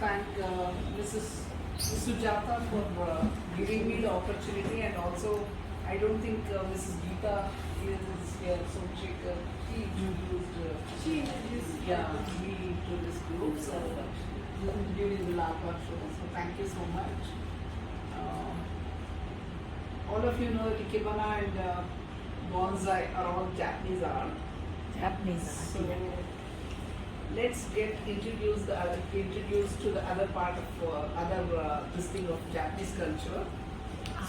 thank Mrs. Sujata for giving me the opportunity, and also I don't think Mrs. Geeta is here, so she introduced me to this group, so during the Lapa show. So thank you so much. All of you know that Ikebana and Bonsai are all Japanese art. So let's get introduced to the other part of this thing of Japanese culture.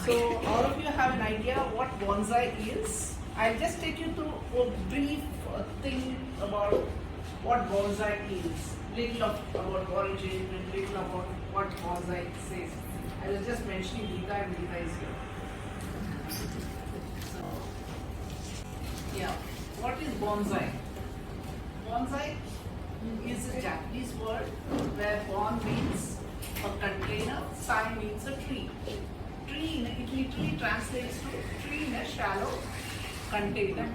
So all of you have an idea what bonsai is. I'll just take you through a brief thing about what bonsai is. Little about origin and little about what bonsai says. I was just mentioning Geeta, and Geeta is here. So, yeah, what is bonsai? Bonsai is a Japanese word where bon means a container, sai means a tree. Tree, it literally translates to tree in a shallow container.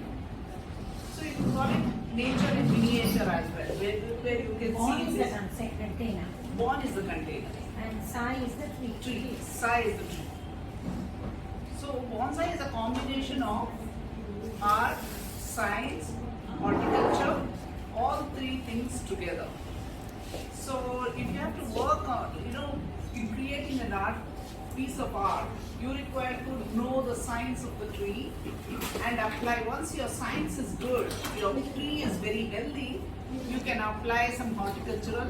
So you can call it nature in miniature as well, where you can Bon see is this. the container. Bon is the container. And sai is the tree. Tree. Sai is the tree. So bonsai is a combination of art, science, horticulture, all three things together. So if you have to work on, in creating an art piece of art, you require to know the science of the tree and apply. Once your science is good, your tree is very healthy, you can apply some horticultural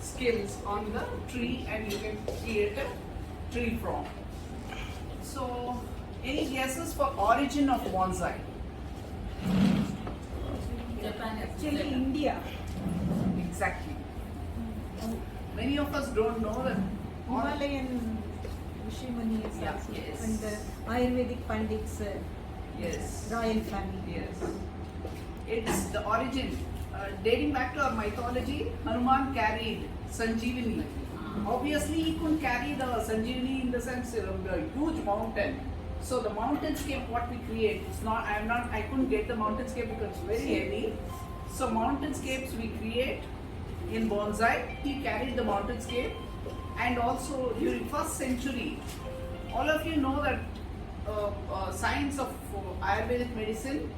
skills on the tree and you can create a tree from. So any guesses for origin of bonsai? Japan, actually India. Exactly. Many of us don't know that Himalayan Rishimani is Yeah, also. yes. And Ayurvedic Pandits, yes. royal family. Yes. It's the origin. Dating back to our mythology, Hanuman carried Sanjeevani. Obviously, he couldn't carry the Sanjeevani in the sense of a huge mountain. So the mountainscape, what we create, I couldn't get the mountainscape because it's very heavy. So mountainscapes we create in bonsai. He carried the mountainscape, and also during 1st century, all of you know that science of Ayurvedic medicine,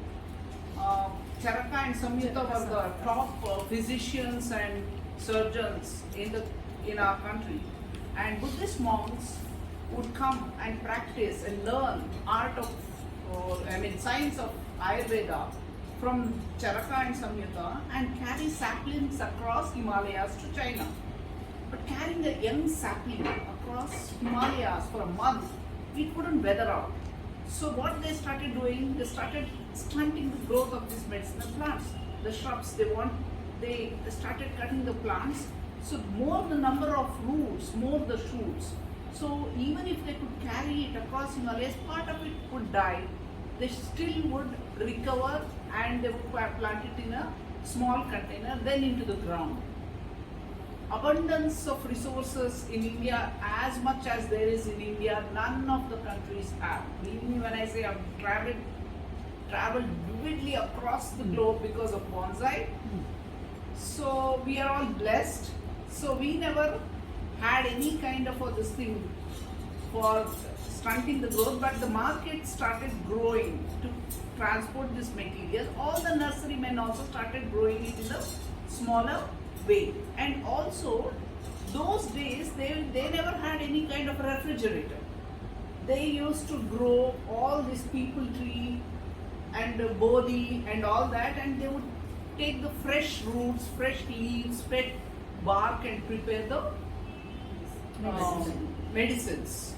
Charaka and Samyuta were the top physicians and surgeons in our country, and Buddhist monks would come and practice and learn science of Ayurveda from Charaka and Samyuta and carry saplings across Himalayas to China. But carrying a young sapling across Himalayas for a month, it wouldn't weather out. So what they started doing, they started stunting the growth of these medicinal plants. The shrubs, they started cutting the plants. So more the number of roots, more the shoots. So even if they could carry it across Himalayas, part of it would die. They still would recover and they would plant it in a small container, then into the ground. Abundance of resources in India, as much as there is in India, none of the countries have. Believe me when I say I've traveled vividly across the globe because of bonsai. So we are all blessed. So we never had any kind of this thing for stunting the growth, but the market started growing to transport this material. All the nurserymen also started growing it in a smaller way. And also, those days they never had any kind of refrigerator. They used to grow all this people tree and bodhi and all that, and they would take the fresh roots, fresh leaves, fresh bark and prepare the medicines.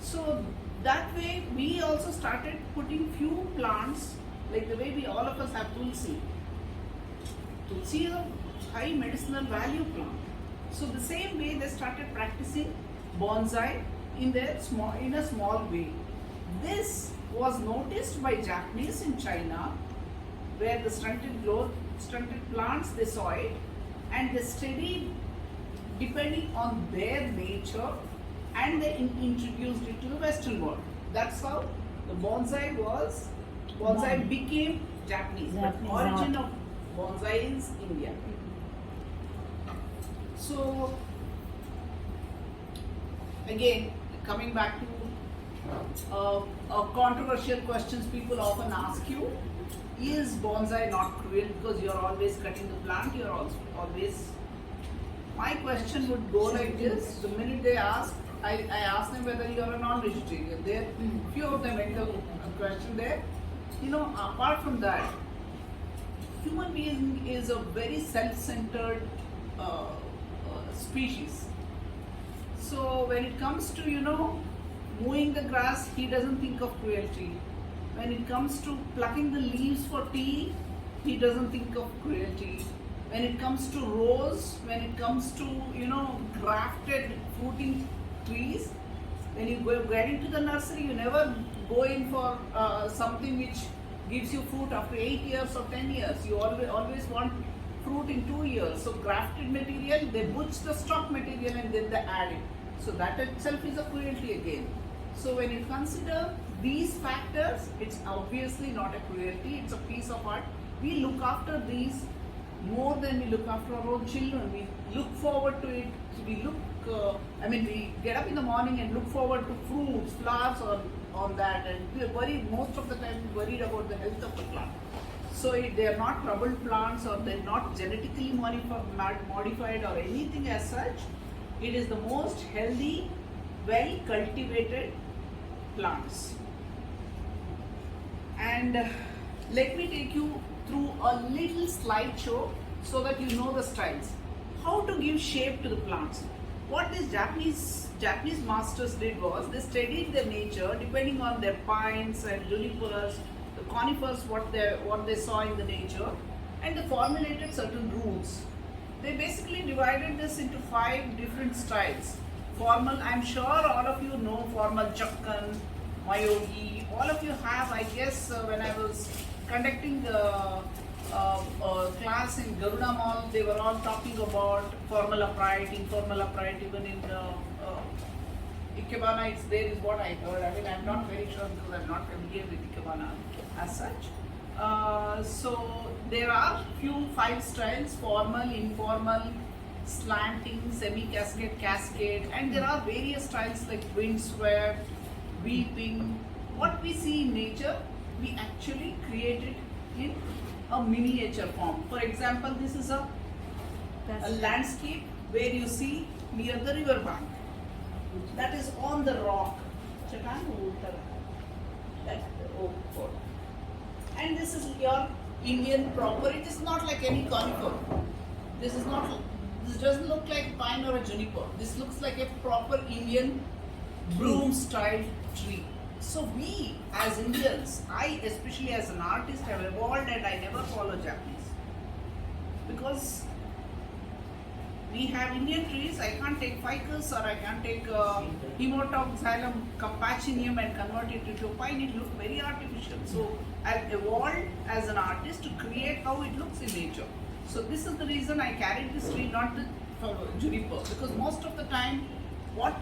So that way we also started putting few plants, like the way all of us have tulsi. Tulsi is a high medicinal value plant. So the same way they started practicing bonsai in a small way. This was noticed by Japanese in China, where the stunted plants, they saw it and they studied depending on their nature, and they introduced it to the Western world. That's how the bonsai became Japanese. The origin of bonsai is India. So again, coming back to controversial questions people often ask you: is bonsai not cruel because you're always cutting the plant? You're also always. My question would go like this: the minute they ask, I ask them whether you're a non-vegetarian. There, few of them make the question there. You know, apart from that, human being is a very self-centered species. So when it comes to, you know, mowing the grass, he doesn't think of cruelty. When it comes to plucking the leaves for tea, he doesn't think of cruelty. When it comes to rose, when it comes to, you know, grafted fruiting trees, when you get into the nursery, you never go in for something which gives you fruit after 8 years or 10 years. You always want fruit in 2 years. So grafted material, they butch the stock material and then they add it. So that itself is a cruelty again. So when you consider these factors, it's obviously not a cruelty, it's a piece of art. We look after these more than we look after our own children. We look forward to it. We we get up in the morning and look forward to fruits, flowers on that, and we are worried, most of the time worried about the health of the plant. So if they are not troubled plants or they're not genetically modified or anything as such, it is the most healthy, well cultivated plants. And let me take you through a little slideshow so that you know the styles. How to give shape to the plants. What these Japanese masters did was they studied the nature depending on their pines and junipers, the conifers, what they saw in the nature, and they formulated certain rules. They basically divided this into 5 different styles. Formal, I'm sure all of you know formal Chakkan, Mayogi, all of you have, I guess, when I was conducting the class in Garuda Mall, they were all talking about formal upright, informal upright, even in Ikebana it's there is what I heard. I mean, I'm not very sure because I'm not familiar with Ikebana as such. So there are 5 styles: formal, informal, slanting, semi-cascade, cascade, and there are various styles like windswept, weeping. What we see in nature, we actually create it in a miniature form. For example, this is a landscape where you see near the river bank. That is on the rock. And this is your Indian proper. It is not like any conifer. This doesn't look like pine or a juniper. This looks like a proper Indian broom style tree. So we as Indians, I especially as an artist have evolved, and I never follow Japanese. Because we have Indian trees, I can't take ficus or I can't take Haemotoxylum campacinium and convert it into pine. It looks very artificial. So I've evolved as an artist to create how it looks in nature. So this is the reason I carried this tree, not the juniper, because most of the time what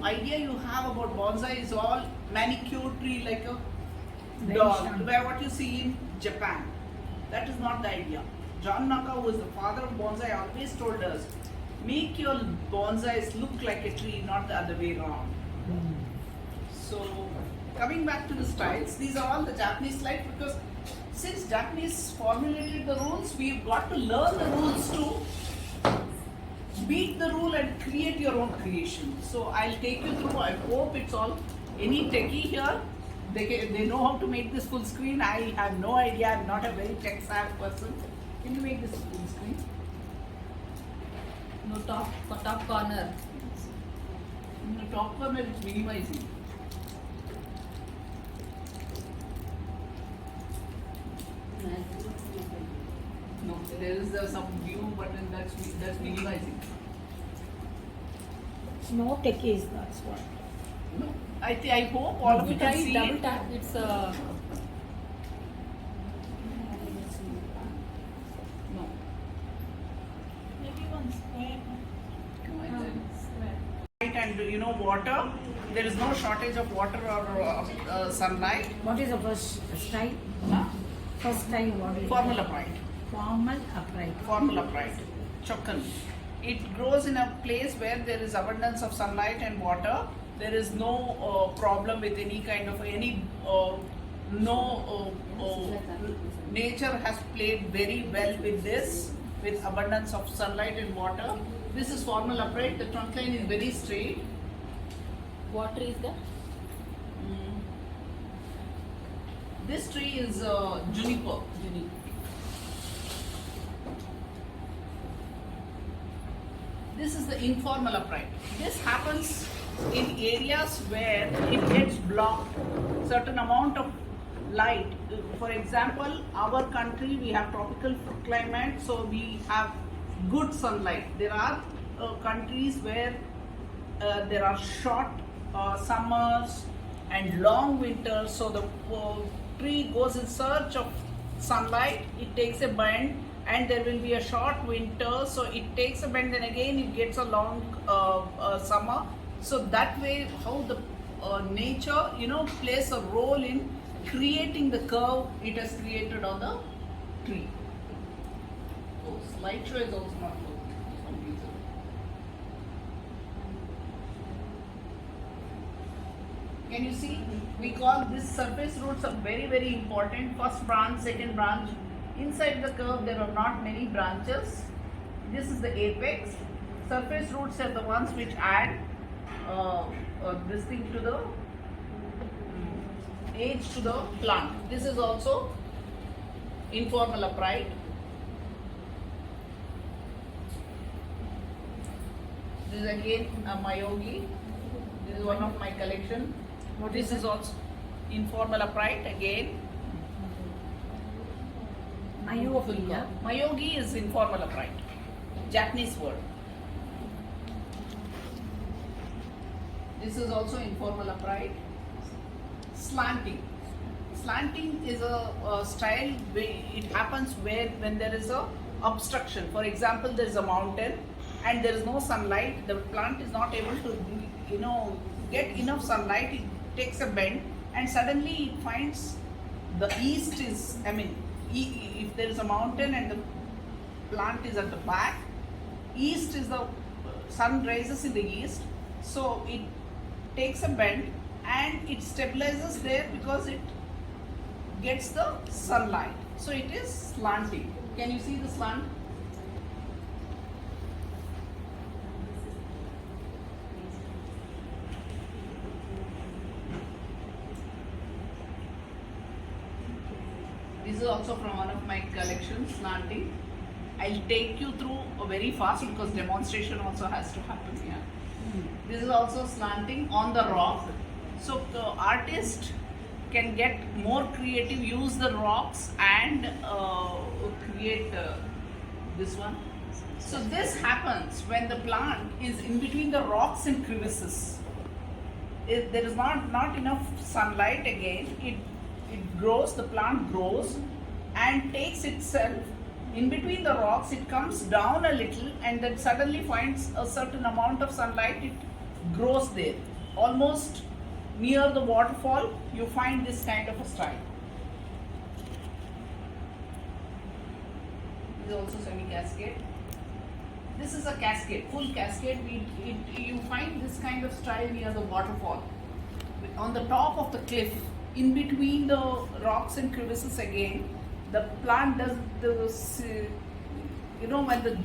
idea you have about bonsai is all manicured tree like a dog, where what you see in Japan. That is not the idea. John Naka, who is the father of bonsai, always told us, make your bonsais look like a tree, not the other way around. So coming back to the styles, these are all the Japanese slides, because since Japanese formulated the rules, we've got to learn the rules to beat the rule and create your own creation. So I'll take you through. I hope it's all, any techie here, they know how to make this full screen. I have no idea. I'm not a very tech savvy person. Can you make this full screen? No, top corner. In the top corner, it's minimizing. No, there is some view button that's minimizing. No techies, that's what. No, I hope all of you can see Double it. tap. It's No. Maybe one square. Light and water. There is no shortage of water or sunlight. What is the first style? Huh? First style, what is Formal it? upright. Formal upright. Formal upright. Chokkan. It grows in a place where there is abundance of sunlight and water. There is no problem with any kind of nature has played very well with this, with abundance of sunlight and water. This is formal upright. The trunk line is very straight. What tree is that? This tree is juniper. This is the informal upright. This happens in areas where it gets blocked certain amount of light. For example, our country, we have tropical climate, so we have good sunlight. There are countries where there are short summers and long winters, so the tree goes in search of sunlight, it takes a bend, and there will be a short winter, so it takes a bend, then again it gets a long summer. So that way how the nature plays a role in creating the curve it has created on the tree. Oh, slideshow is also not working for some reason. Can you see? We call this surface roots are very, very important. First branch, second branch. Inside the curve there are not many branches. This is the apex. Surface roots are the ones which add this thing to the age to the plant. This is also informal upright. This is again a Mayogi. This is one of my collection. This is also informal upright again. Mayogi. Mayogi is informal upright. Japanese word. This is also informal upright. Slanting. Slanting is a style where it happens when there is a obstruction. For example, there is a mountain and there is no sunlight. The plant is not able to get enough sunlight. It takes a bend and suddenly it finds the east is, if there is a mountain and the plant is at the back, east is the sun rises in the east, so it takes a bend and it stabilizes there because it gets the sunlight. So it is slanting. Can you see the slant? This is also from one of my collections, slanting. I'll take you through very fast because demonstration also has to happen here. This is also slanting on the rock. So the artist can get more creative, use the rocks and create this one. So this happens when the plant is in between the rocks and crevices. There is not enough sunlight again. It grows, the plant grows and takes itself in between the rocks. It comes down a little and then suddenly finds a certain amount of sunlight. It grows there. Almost near the waterfall, you find this kind of a style. This is also semi-cascade. This is a cascade, full cascade. You find this kind of style near the waterfall. On the top of the cliff, in between the rocks and crevices again, the plant does when the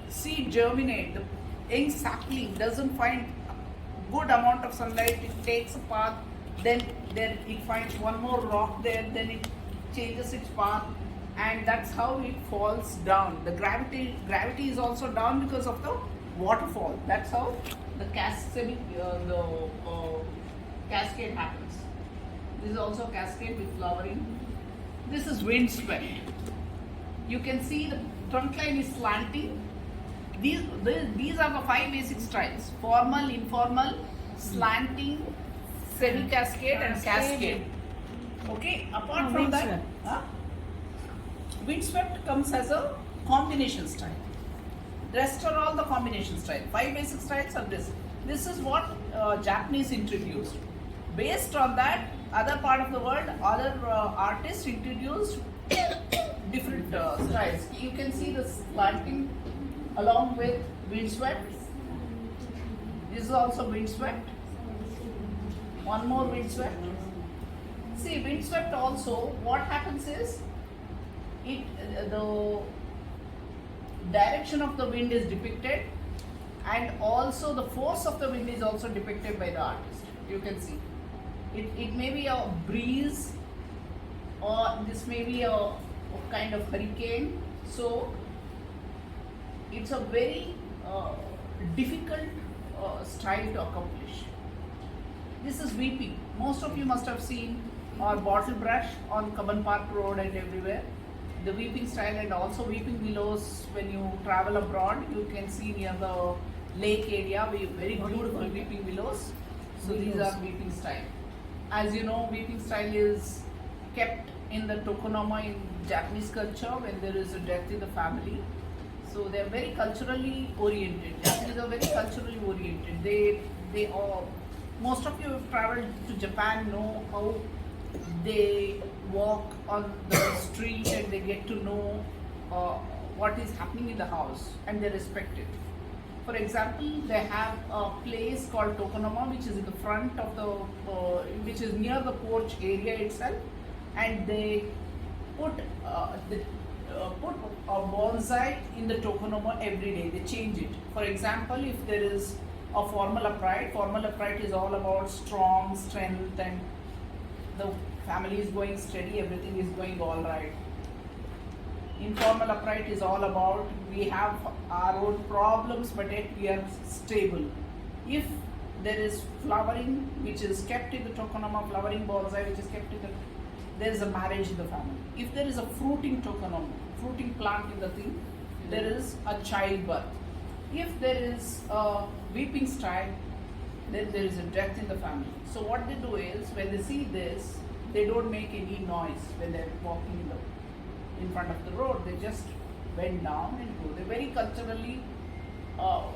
seed germinate, the young sapling doesn't find good amount of sunlight, it takes a path, then it finds one more rock there, then it changes its path, and that's how it falls down. The gravity is also down because of the waterfall. That's how the cascade happens. This is also cascade with flowering. This is windswept. You can see the trunk line is slanting. These are the 5 basic styles: formal, informal, slanting, semi-cascade and cascade. Okay, apart from that, windswept comes as a combination style. Rest are all the combination style. 5 basic styles are this. This is what Japanese introduced. Based on that, other part of the world, other artists introduced different styles. You can see the slanting along with windswept. This is also windswept. One more windswept. See, windswept also, what happens is, the direction of the wind is depicted, and also the force of the wind is also depicted by the artist. You can see. It may be a breeze, or this may be a kind of hurricane. So it's a very difficult style to accomplish. This is weeping. Most of you must have seen or bottle brush on Kaban Park Road and everywhere. The weeping style, and also weeping willows when you travel abroad, you can see near the lake area, very beautiful weeping willows. So these are weeping style. As you know, weeping style is kept in the tokonoma in Japanese culture when there is a death in the family. So they are very culturally oriented. Japanese are very culturally oriented. They are, most of you who have traveled to Japan know how they walk on the street and they get to know what is happening in the house, and they respect it. For example, they have a place called Tokonoma, which is in the front of the, which is near the porch area itself, and they put put a bonsai in the Tokonoma every day. They change it. For example, if there is a formal upright is all about strength, and the family is going steady, everything is going all right. Informal upright is all about we have our own problems, but yet we are stable. If there is flowering which is kept in the tokonoma, flowering bonsai which is kept in the, there is a marriage in the family. If there is a fruiting tokonoma, fruiting plant in the thing, there is a childbirth. If there is a weeping style, then there is a death in the family. So what they do is, when they see this, they don't make any noise when they're walking in front of the road. They just bend down and go. They're very culturally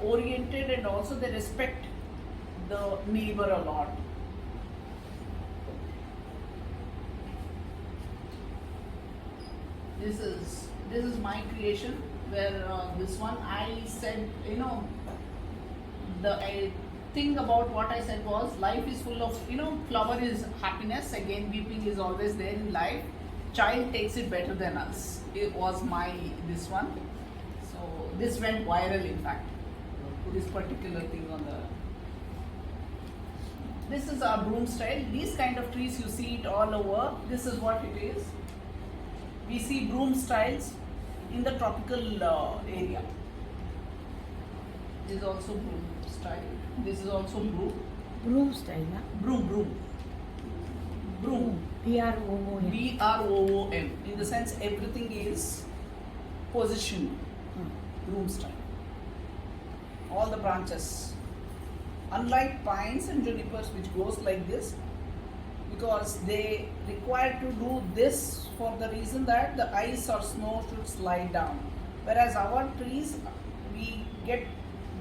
oriented, and also they respect the neighbor a lot. This is my creation, where this one I said, the thing about what I said was, life is full of, flower is happiness. Again, weeping is always there in life. Child takes it better than us. It was this one. So this went viral, in fact. This particular thing on the. This is our broom style. These kind of trees, you see it all over. This is what it is. We see broom styles in the tropical area. This is also broom style. This is also broom. Broom style, huh? Broom. BROOM. BROOM. In the sense, everything is positioned. Broom style. All the branches. Unlike pines and junipers, which goes like this, because they require to do this for the reason that the ice or snow should slide down. Whereas our trees, we get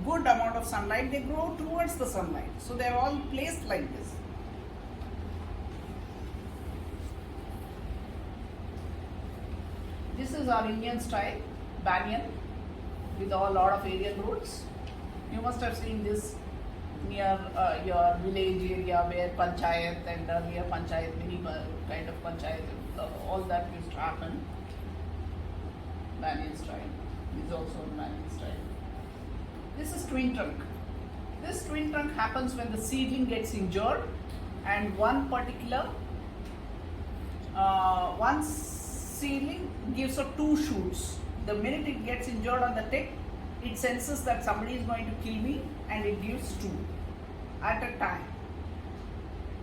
good amount of sunlight, they grow towards the sunlight. So they are all placed like this. This is our Indian style, banyan, with a lot of aerial roots. You must have seen this near your village area where panchayat and earlier panchayat, many kind of panchayat, all that used to happen. Banyan style. This is also banyan style. This is twin trunk. This twin trunk happens when the seedling gets injured, and one particular one seedling gives up 2 shoots. The minute it gets injured on the tip, it senses that somebody is going to kill me, and it gives 2 at a time.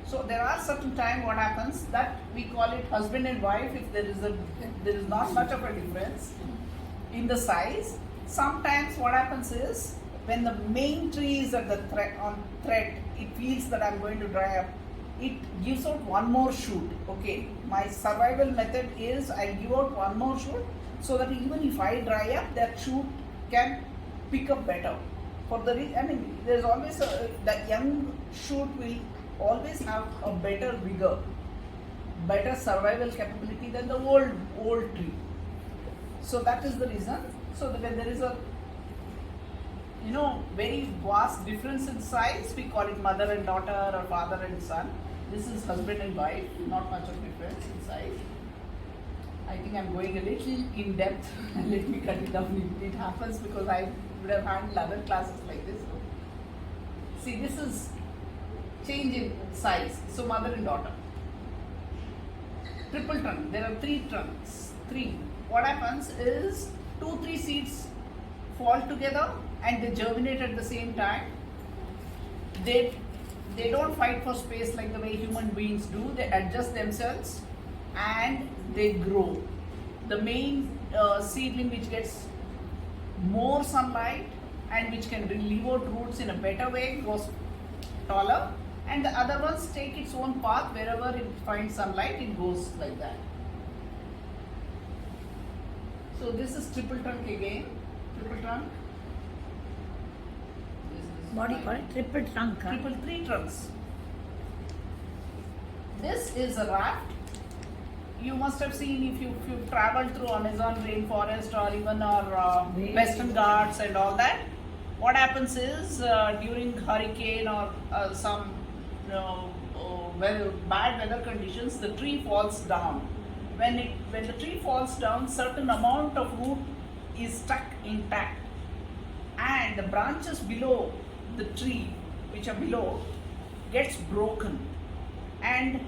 So there are certain time what happens that we call it husband and wife if there is not much of a difference in the size. Sometimes what happens is, when the main tree is at the thread, it feels that I'm going to dry up. It gives out one more shoot. Okay, my survival method is I give out one more shoot, so that even if I dry up, that shoot can pick up better. There's always the young shoot will always have a better vigor, better survival capability than the old tree. So that is the reason. So that when there is a very vast difference in size. We call it mother and daughter or father and son. This is husband and wife, not much of difference in size. I think I'm going a little in depth. Let me cut it down. It happens because I would have handled other classes like this. See, this is change in size. So mother and daughter. Triple trunk. There are 3 trunks. 3. What happens is 2-3 seeds fall together and they germinate at the same time. They don't fight for space like the way human beings do. They adjust themselves and they grow. The main seedling which gets more sunlight and which can leave out roots in a better way grows taller, and the other ones take its own path. Wherever it finds sunlight, it goes like that. So this is triple trunk again. Triple trunk. What do you call it? Triple trunk. Huh? Triple 3 trunks. This is a raft. You must have seen if you've traveled through Amazon rainforest or even our Western Ghats and all that. What happens is during hurricane or some bad weather conditions, the tree falls down. When the tree falls down, certain amount of root is stuck intact, and the branches below the tree, which are below, gets broken. And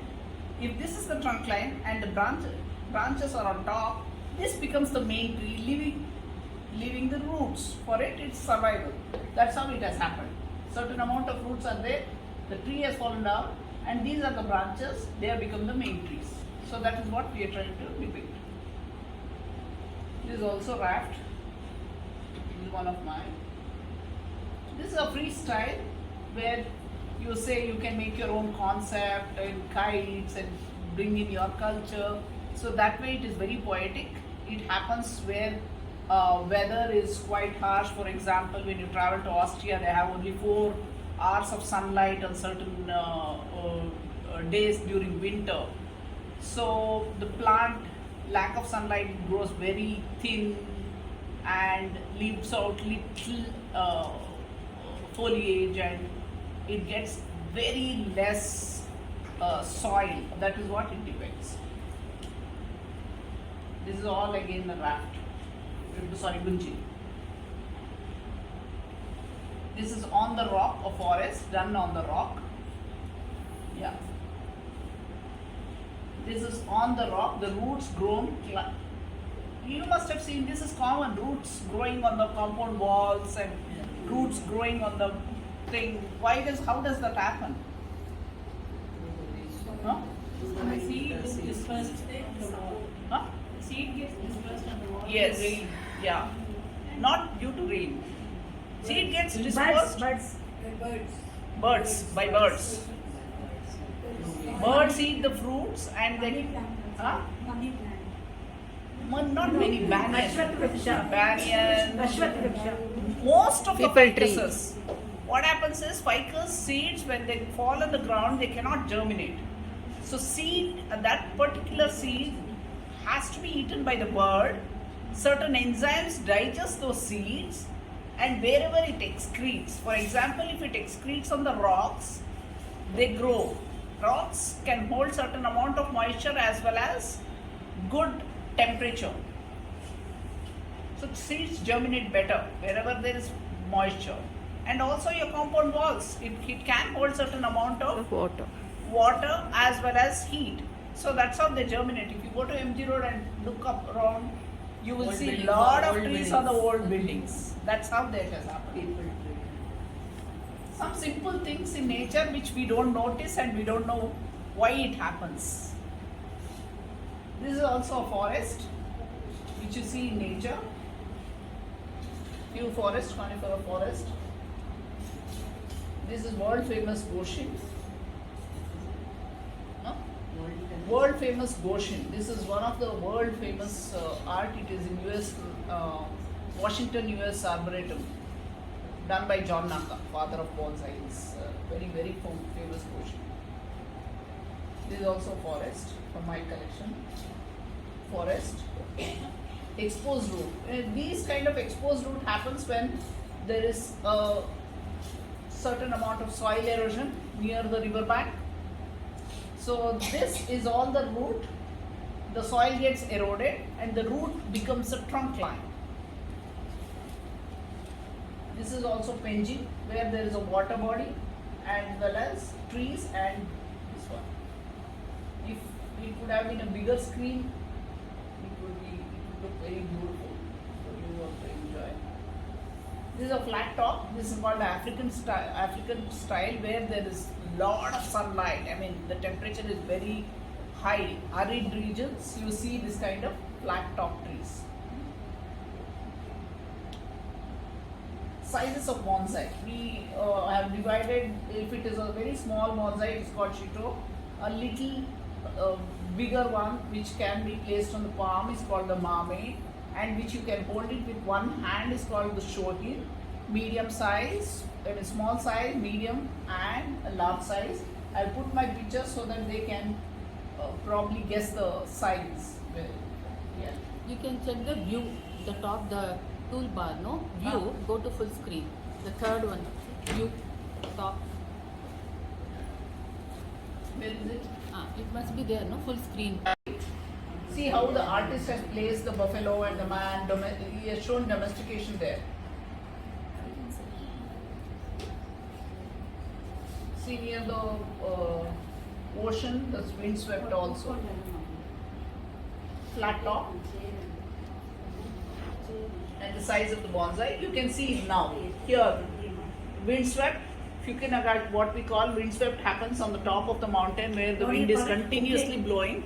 if this is the trunk line and the branches are on top, this becomes the main tree, leaving the roots. For it, it's survival. That's how it has happened. Certain amount of roots are there, the tree has fallen down, and these are the branches, they have become the main trees. So that is what we are trying to depict. This is also raft. This is one of mine. This is a freestyle where you say you can make your own concept and kites and bring in your culture. So that way it is very poetic. It happens where weather is quite harsh. For example, when you travel to Austria, they have only 4 hours of sunlight on certain days during winter. So the plant, lack of sunlight, grows very thin and leaves out little foliage, and it gets very less soil. That is what it depicts. This is all again the raft. Sorry, bunchi. This is on the rock, a forest done on the rock. Yeah. This is on the rock, the roots grown. You must have seen, this is common, roots growing on the compound walls and roots growing on the thing. How does that happen? Huh? Seed is dispersed. Huh? Seed gets dispersed on the water. Yes. Yeah. Not due to rain. Seed gets dispersed. Birds. By birds. Birds eat the fruits and then. Huh? Not many, banyan. Most of the ficuses. What happens is ficus seeds, when they fall on the ground, they cannot germinate. So that particular seed has to be eaten by the bird. Certain enzymes digest those seeds, and wherever it excretes, for example, if it excretes on the rocks, they grow. Rocks can hold certain amount of moisture as well as good temperature. So seeds germinate better wherever there is moisture. And also your compound walls, it can hold certain amount of water as well as heat. So that's how they germinate. If you go to MG Road and look up around, you will see a lot of trees on the old buildings. That's how that has happened. Some simple things in nature which we don't notice and we don't know why it happens. This is also a forest which you see in nature. Few forests, conifer forest. This is world famous Goshen. World famous Goshen. This is one of the world famous art. It is in US, Washington, US Arboretum, done by John Naka, father of Bonsai. It's very, very famous Goshen. This is also forest from my collection. Forest. Exposed root. These kind of exposed root happens when there is a certain amount of soil erosion near the river bank. So this is all the root. The soil gets eroded and the root becomes a trunk line. This is also Penji, where there is a water body as well as trees, and this one. If it could have been a bigger screen, it would look very beautiful for you all to enjoy. This is a flat top. This is called African style, where there is lot of sunlight. I mean, the temperature is very high. Arid regions, you see this kind of flat top trees. Sizes of bonsai. We have divided. If it is a very small bonsai, it is called shito. A little bigger one, which can be placed on the palm, is called the mame, and which you can hold it with one hand, is called the shohin. Medium size, I mean small size, medium, and a large size. I'll put my pictures so that they can probably guess the size. Yeah. You can check the view, the top, the toolbar, no? View, go to full screen. The third one, view, top. Where is it? It must be there, no? Full screen. See how the artist has placed the buffalo and the man. He has shown domestication there. See near the ocean, the windswept also. Flat top. And the size of the bonsai, you can see now. Here, windswept. What we call windswept happens on the top of the mountain where the What do you wind is call it? continuously blowing.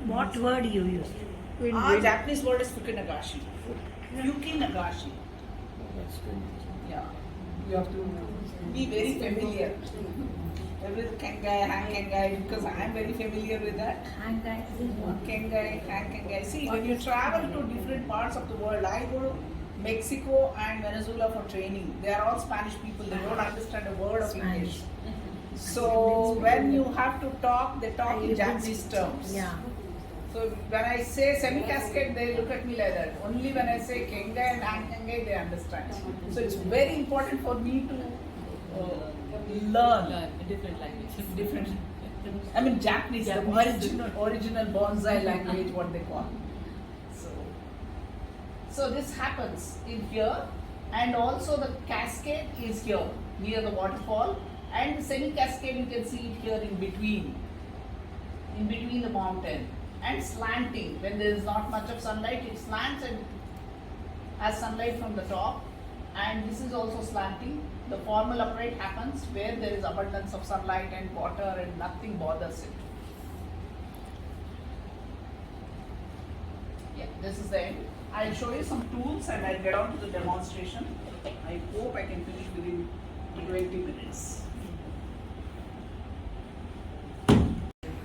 What word you use? Japanese word is fukinagashi. Fukinagashi. Yeah. You have to be very familiar. With kengai, hang kengai, because I am very familiar with that. Kengai, hang kengai. See, when you travel to different parts of the world, I go to Mexico and Venezuela for training. They are all Spanish people. They don't understand a word of English. So when you have to talk, they talk in Japanese terms. Yeah. So when I say semi-cascade, they look at me like that. Only when I say kengai and ankengai, they understand. So it's very important for me to learn Learn a different language. different. I mean Japanese, the original bonsai language, what they call. So this happens in here, and also the cascade is here near the waterfall, and the semi-cascade you can see it here in between the mountain, and slanting. When there is not much of sunlight, it slants and has sunlight from the top, and this is also slanting. The formal upright happens where there is abundance of sunlight and water and nothing bothers it. Yeah, this is the end. I'll show you some tools and I'll get on to the demonstration. I hope I can finish within 20 minutes.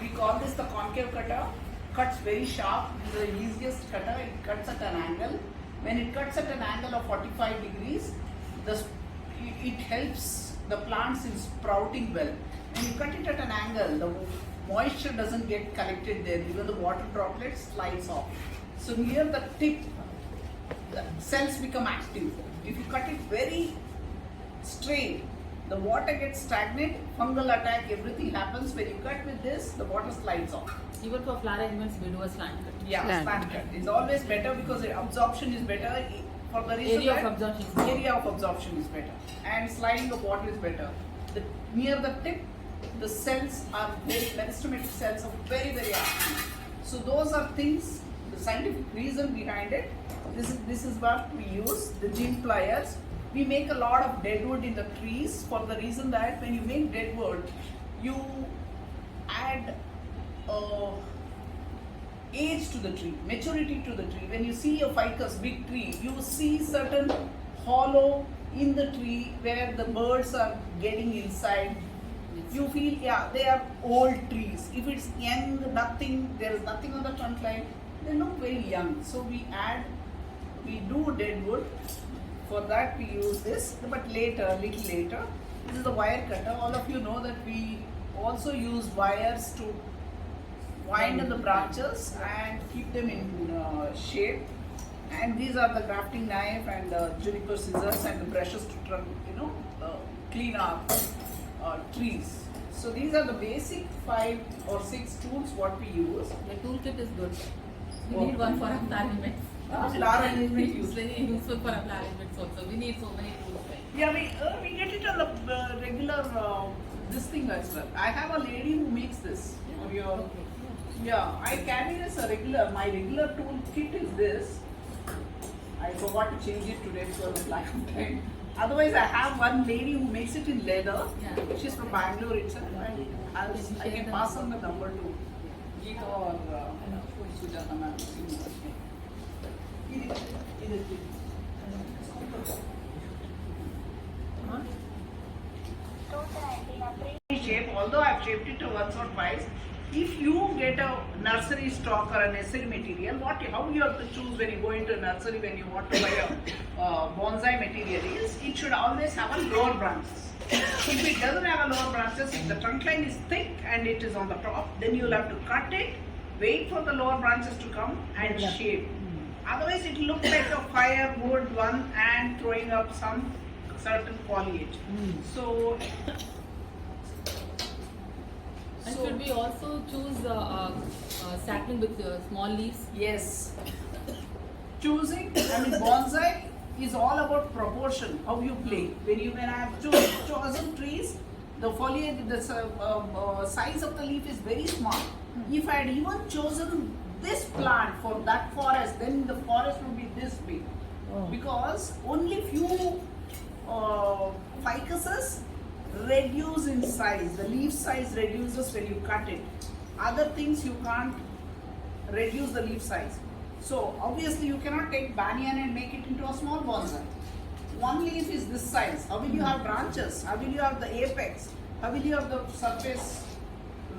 We call this the concave cutter. Cuts very sharp. This is the easiest cutter. It cuts at an angle. When it cuts at an angle of 45 degrees, it helps the plants in sprouting well. When you cut it at an angle, the moisture doesn't get collected there. Even the water droplets slides off. So near the tip, the cells become active. If you cut it very straight, the water gets stagnant, fungal attack, everything happens. When you cut with this, the water slides off. Even for flower arrangements, we do a slant cut. Yeah, slant cut. It's always better because the absorption is better. For the reason Area that of absorption is better. area of absorption is better, and sliding of water is better. Near the tip, the cells are meristematic cells are very, very active. So those are things. The scientific reason behind it. This is what we use. The gin pliers. We make a lot of dead wood in the trees for the reason that when you make dead wood, you add age to the tree, maturity to the tree. When you see a ficus, big tree, you see certain hollow in the tree where the birds are getting inside. You feel, yeah, they are old trees. If it's young, there is nothing on the trunk line, they look very young. So we do dead wood. For that we use this, but later, a little later. This is the wire cutter. All of you know that we also use wires to wind the branches and keep them in shape. And these are the grafting knife and juniper scissors and the brushes to clean our trees. So these are the basic 5 or 6 tools what we use. The toolkit is good. We Oh. need one for our arrangements. Flower arrangement It's very useful for our arrangements also. We need so many tools. Right? Yeah, we get it on the regular this thing as well. I have a lady who makes this. For your, Okay. yeah, I carry this a regular. My regular tool kit is this. I forgot to change it today because of lack of time. Otherwise, I have one lady who makes it in leather. Yeah. She's from Bangalore itself. And I can pass on the number to Geeta or Sujata ma'am. Shape, although I've shaped it once or twice, if you get a nursery stock or a nursery material, how you have to choose when you go into a nursery when you want to buy a bonsai material is, it should always have a lower branches. If it doesn't have a lower branches, if the trunk line is thick and it is on the top, then you'll have to cut it, wait for the lower branches to come and shape. Otherwise, it looks like a firewood one and throwing up some certain foliage. So And should we also choose sapling with small leaves? yes, choosing, bonsai is all about proportion, how you play. When I have chosen trees, the foliage, the size of the leaf is very small. If I had even chosen this plant for that forest, then the forest would be this big. Because only few ficuses reduce in size. The leaf size reduces when you cut it. Other things you can't reduce the leaf size. So obviously you cannot take banyan and make it into a small bonsai. One leaf is this size. How will you have branches? How will you have the apex? How will you have the surface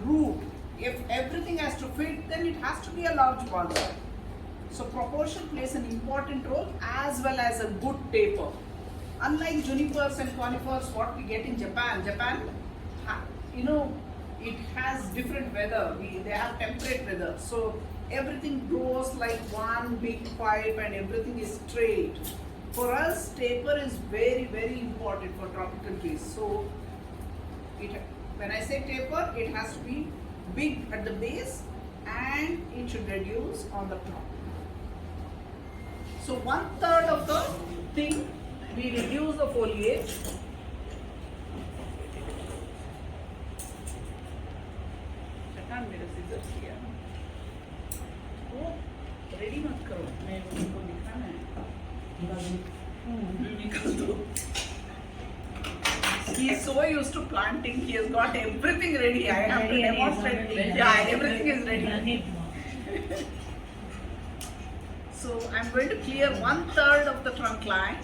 root? If everything has to fit, then it has to be a large bonsai. So proportion plays an important role as well as a good taper. Unlike junipers and conifers, what we get in Japan, it has different weather. They have temperate weather. So everything grows like one big pipe and everything is straight. For us, taper is very, very important for tropical trees. So when I say taper, it has to be big at the base and it should reduce on the top. So 1/3 of the thing, we reduce the foliage. Ready मत करो, मैं उनको दिखाना है. He is so used to planting, he has got everything ready. I have to demonstrate. Yeah, everything is ready. So I'm going to clear 1/3 of the trunk line.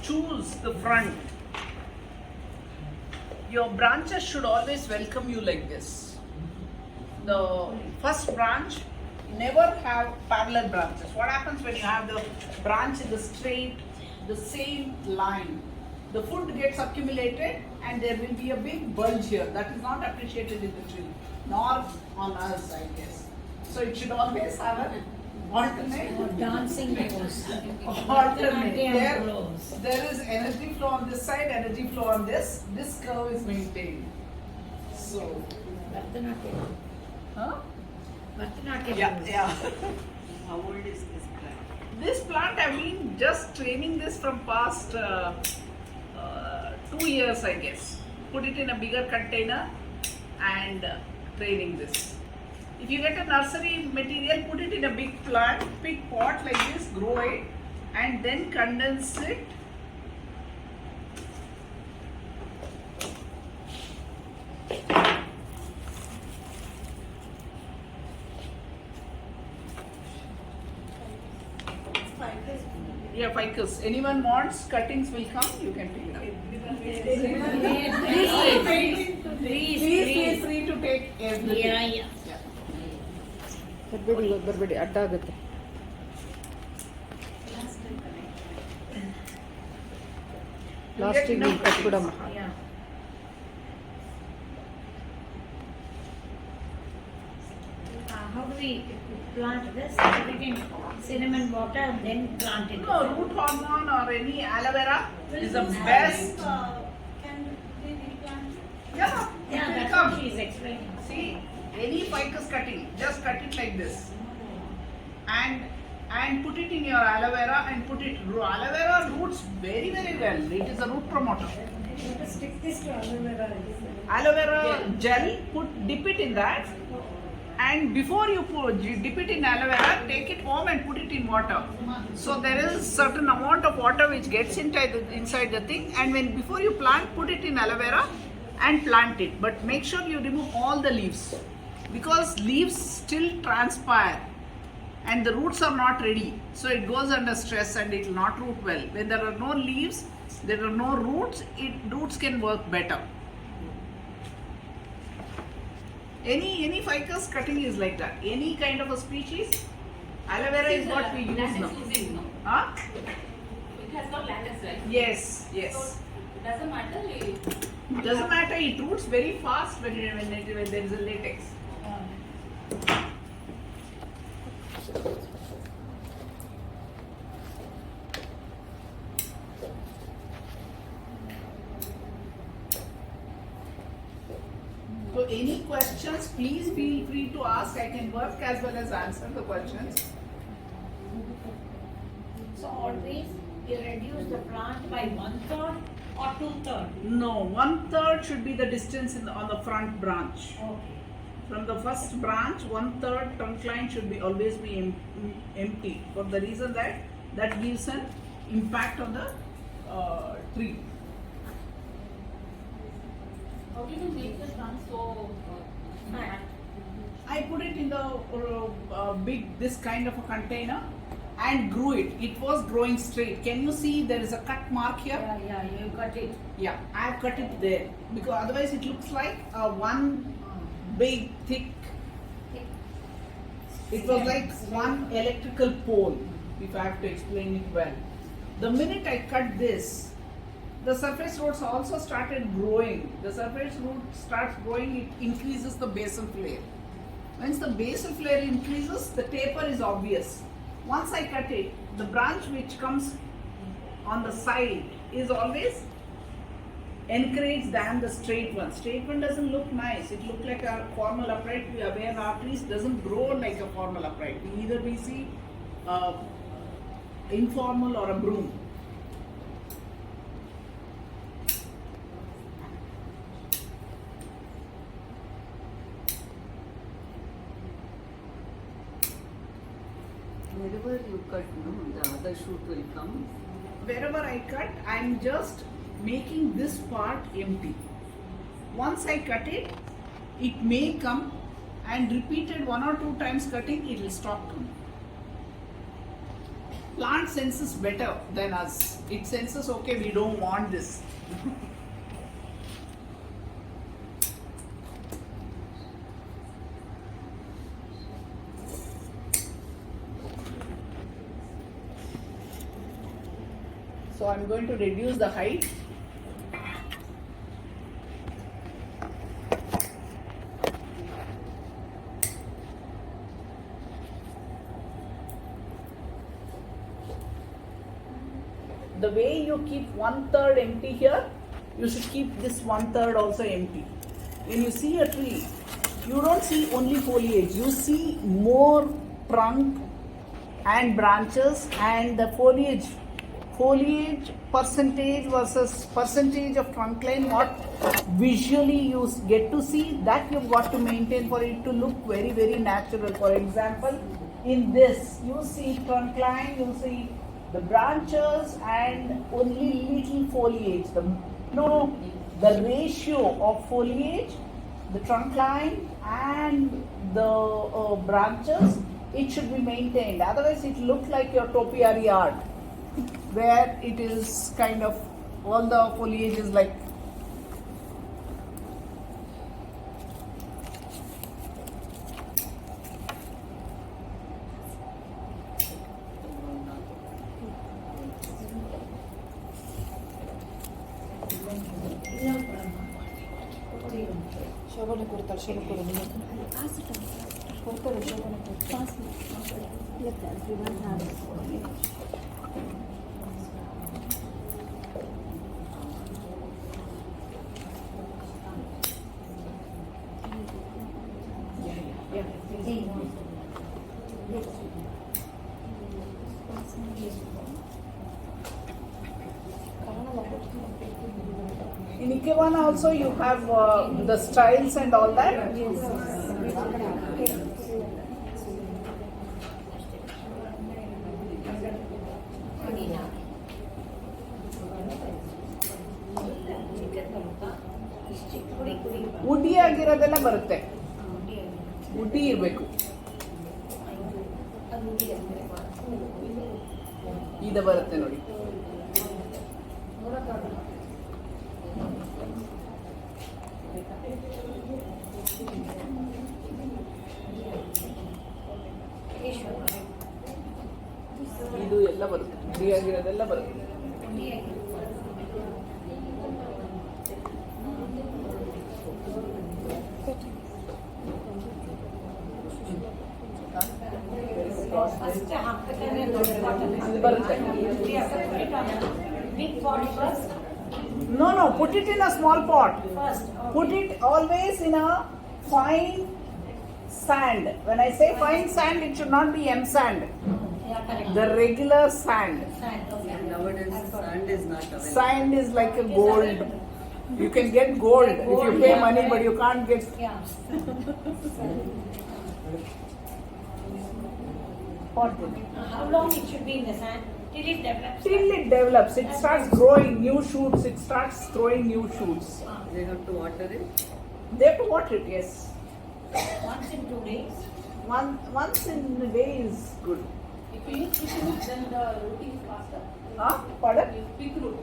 Choose the front. Your branches should always welcome you like this. The first branch, never have parallel branches. What happens when you have the branch in the straight, the same line? The food gets accumulated and there will be a big bulge here. That is not appreciated in the tree, nor on us, I guess. So it should always have an alternate. Or dancing rose. Alternate. There is energy flow on this side, energy flow on this. This curve is maintained. So, Bharatanatyam. huh? Bharatanatyam. Yeah. How old is this plant? This plant, I've been just training this from past 2 years, I guess. Put it in a bigger container and training this. If you get a nursery material, put it in a big plant, big pot like this, grow it, and then condense it. Yeah, ficus. Anyone wants cuttings will come, you can pick it up. Please feel free to take everything. Yeah. ಬರಬೇಡಿ ಅಡ್ಡ ಆಗುತ್ತೆ. ಲಾಸ್ಟಿಗೆ ಕಟ್ಬಿಡಮ್ಮ. Yeah. How do we plant this? We can cinnamon water and then plant it. No, root hormone or any aloe vera is the best. Can they replant it? Yeah, Yeah, it will that's come. what she is explaining. See, any ficus cutting, just cut it like this, and put it in your aloe vera and put it. Aloe vera roots very well. It is a root promoter. Stick this to aloe vera. Aloe vera gel, dip it in that, and before you dip it in aloe vera, take it home and put it in water. So there is certain amount of water which gets inside the thing, and before you plant, put it in aloe vera and plant it. But make sure you remove all the leaves, because leaves still transpire and the roots are not ready, so it goes under stress and it will not root well. When there are no leaves, there are no roots, roots can work better. Any ficus cutting is like that. Any kind of a species, aloe vera is what we use now. Huh? It has got latex, right? Yes. It doesn't matter. Doesn't matter. It roots very fast when there is a latex. So any questions, please feel free to ask. I can work as well as answer the questions. So always you reduce the plant by 1/3 or 2/3. No, 1/3 should be the distance on the front branch. Okay. From the first branch, 1/3 trunk line should be always be empty, for the reason that gives an impact on the tree. How do you make the trunk so fat? I put it in the big this kind of a container and grew it. It was growing straight. Can you see there is a cut mark here? Yeah, you cut it. Yeah, I have cut it there, because otherwise it looks like one big thick. It was like one electrical pole, if I have to explain it well. The minute I cut this, the surface roots also started growing. The surface root starts growing, it increases the basal flare. Once the basal flare increases, the taper is obvious. Once I cut it, the branch which comes on the side is always encouraged than the straight one. Straight one doesn't look nice. It looks like a formal upright, where our trees doesn't grow like a formal upright. Either we see informal or a broom. Wherever you cut, no, the other shoot will come. Wherever I cut, I'm just making this part empty. Once I cut it, it may come, and repeated 1 or 2 times cutting, it will stop coming. Plant senses better than us. It senses, okay, we don't want this. So I'm going to reduce the height. The way you keep 1/3 empty here, you should keep this 1/3 also empty. When you see a tree, you don't see only foliage, you see more trunk and branches, and the foliage percentage versus percentage of trunk line, what visually you get to see, that you've got to maintain for it to look very natural. For example, in this you see trunk line, you see the branches and only little foliage. The ratio of foliage, the trunk line and the branches, it should be maintained. Otherwise it looks like your topiary art. where it is kind of all the foliage is like ಶೋಭನೆ ಕೊಡ್ತಾಳೆ ಶೋಭೆ ಕೊಡು ಕೊಡ್ತಾರೆ ಶೋಭನೆ ಕೊಡ್ತಾರೆ in Ikebana also you have the styles and all that. Woody ಆಗಿರೋದೆಲ್ಲ ಬರುತ್ತೆ, Woody ಇರಬೇಕು. ಇದು ಬರುತ್ತೆ ನೋಡಿ. ಇದು ಎಲ್ಲ ಬರುತ್ತೆ, ವುಡಿ ಆಗಿರೋದೆಲ್ಲ ಬರುತ್ತೆ. ಇದು ಬರುತ್ತೆ. No, put it in a small pot. Put it always in a fine sand. When I say fine sand, it should not be M sand. The regular sand. Nowadays, sand is not available. Sand is like a gold. You can get gold if you pay money, but you can't get. Pot. How long it should be in the sand? Till it develops? Till it develops, it starts growing new shoots, it starts throwing new shoots. They have to water it. They have to water it, yes. Once in 2 days? Once in a day is good. If you use quick root, then the rooting is faster. Huh? Pardon? Use quick root.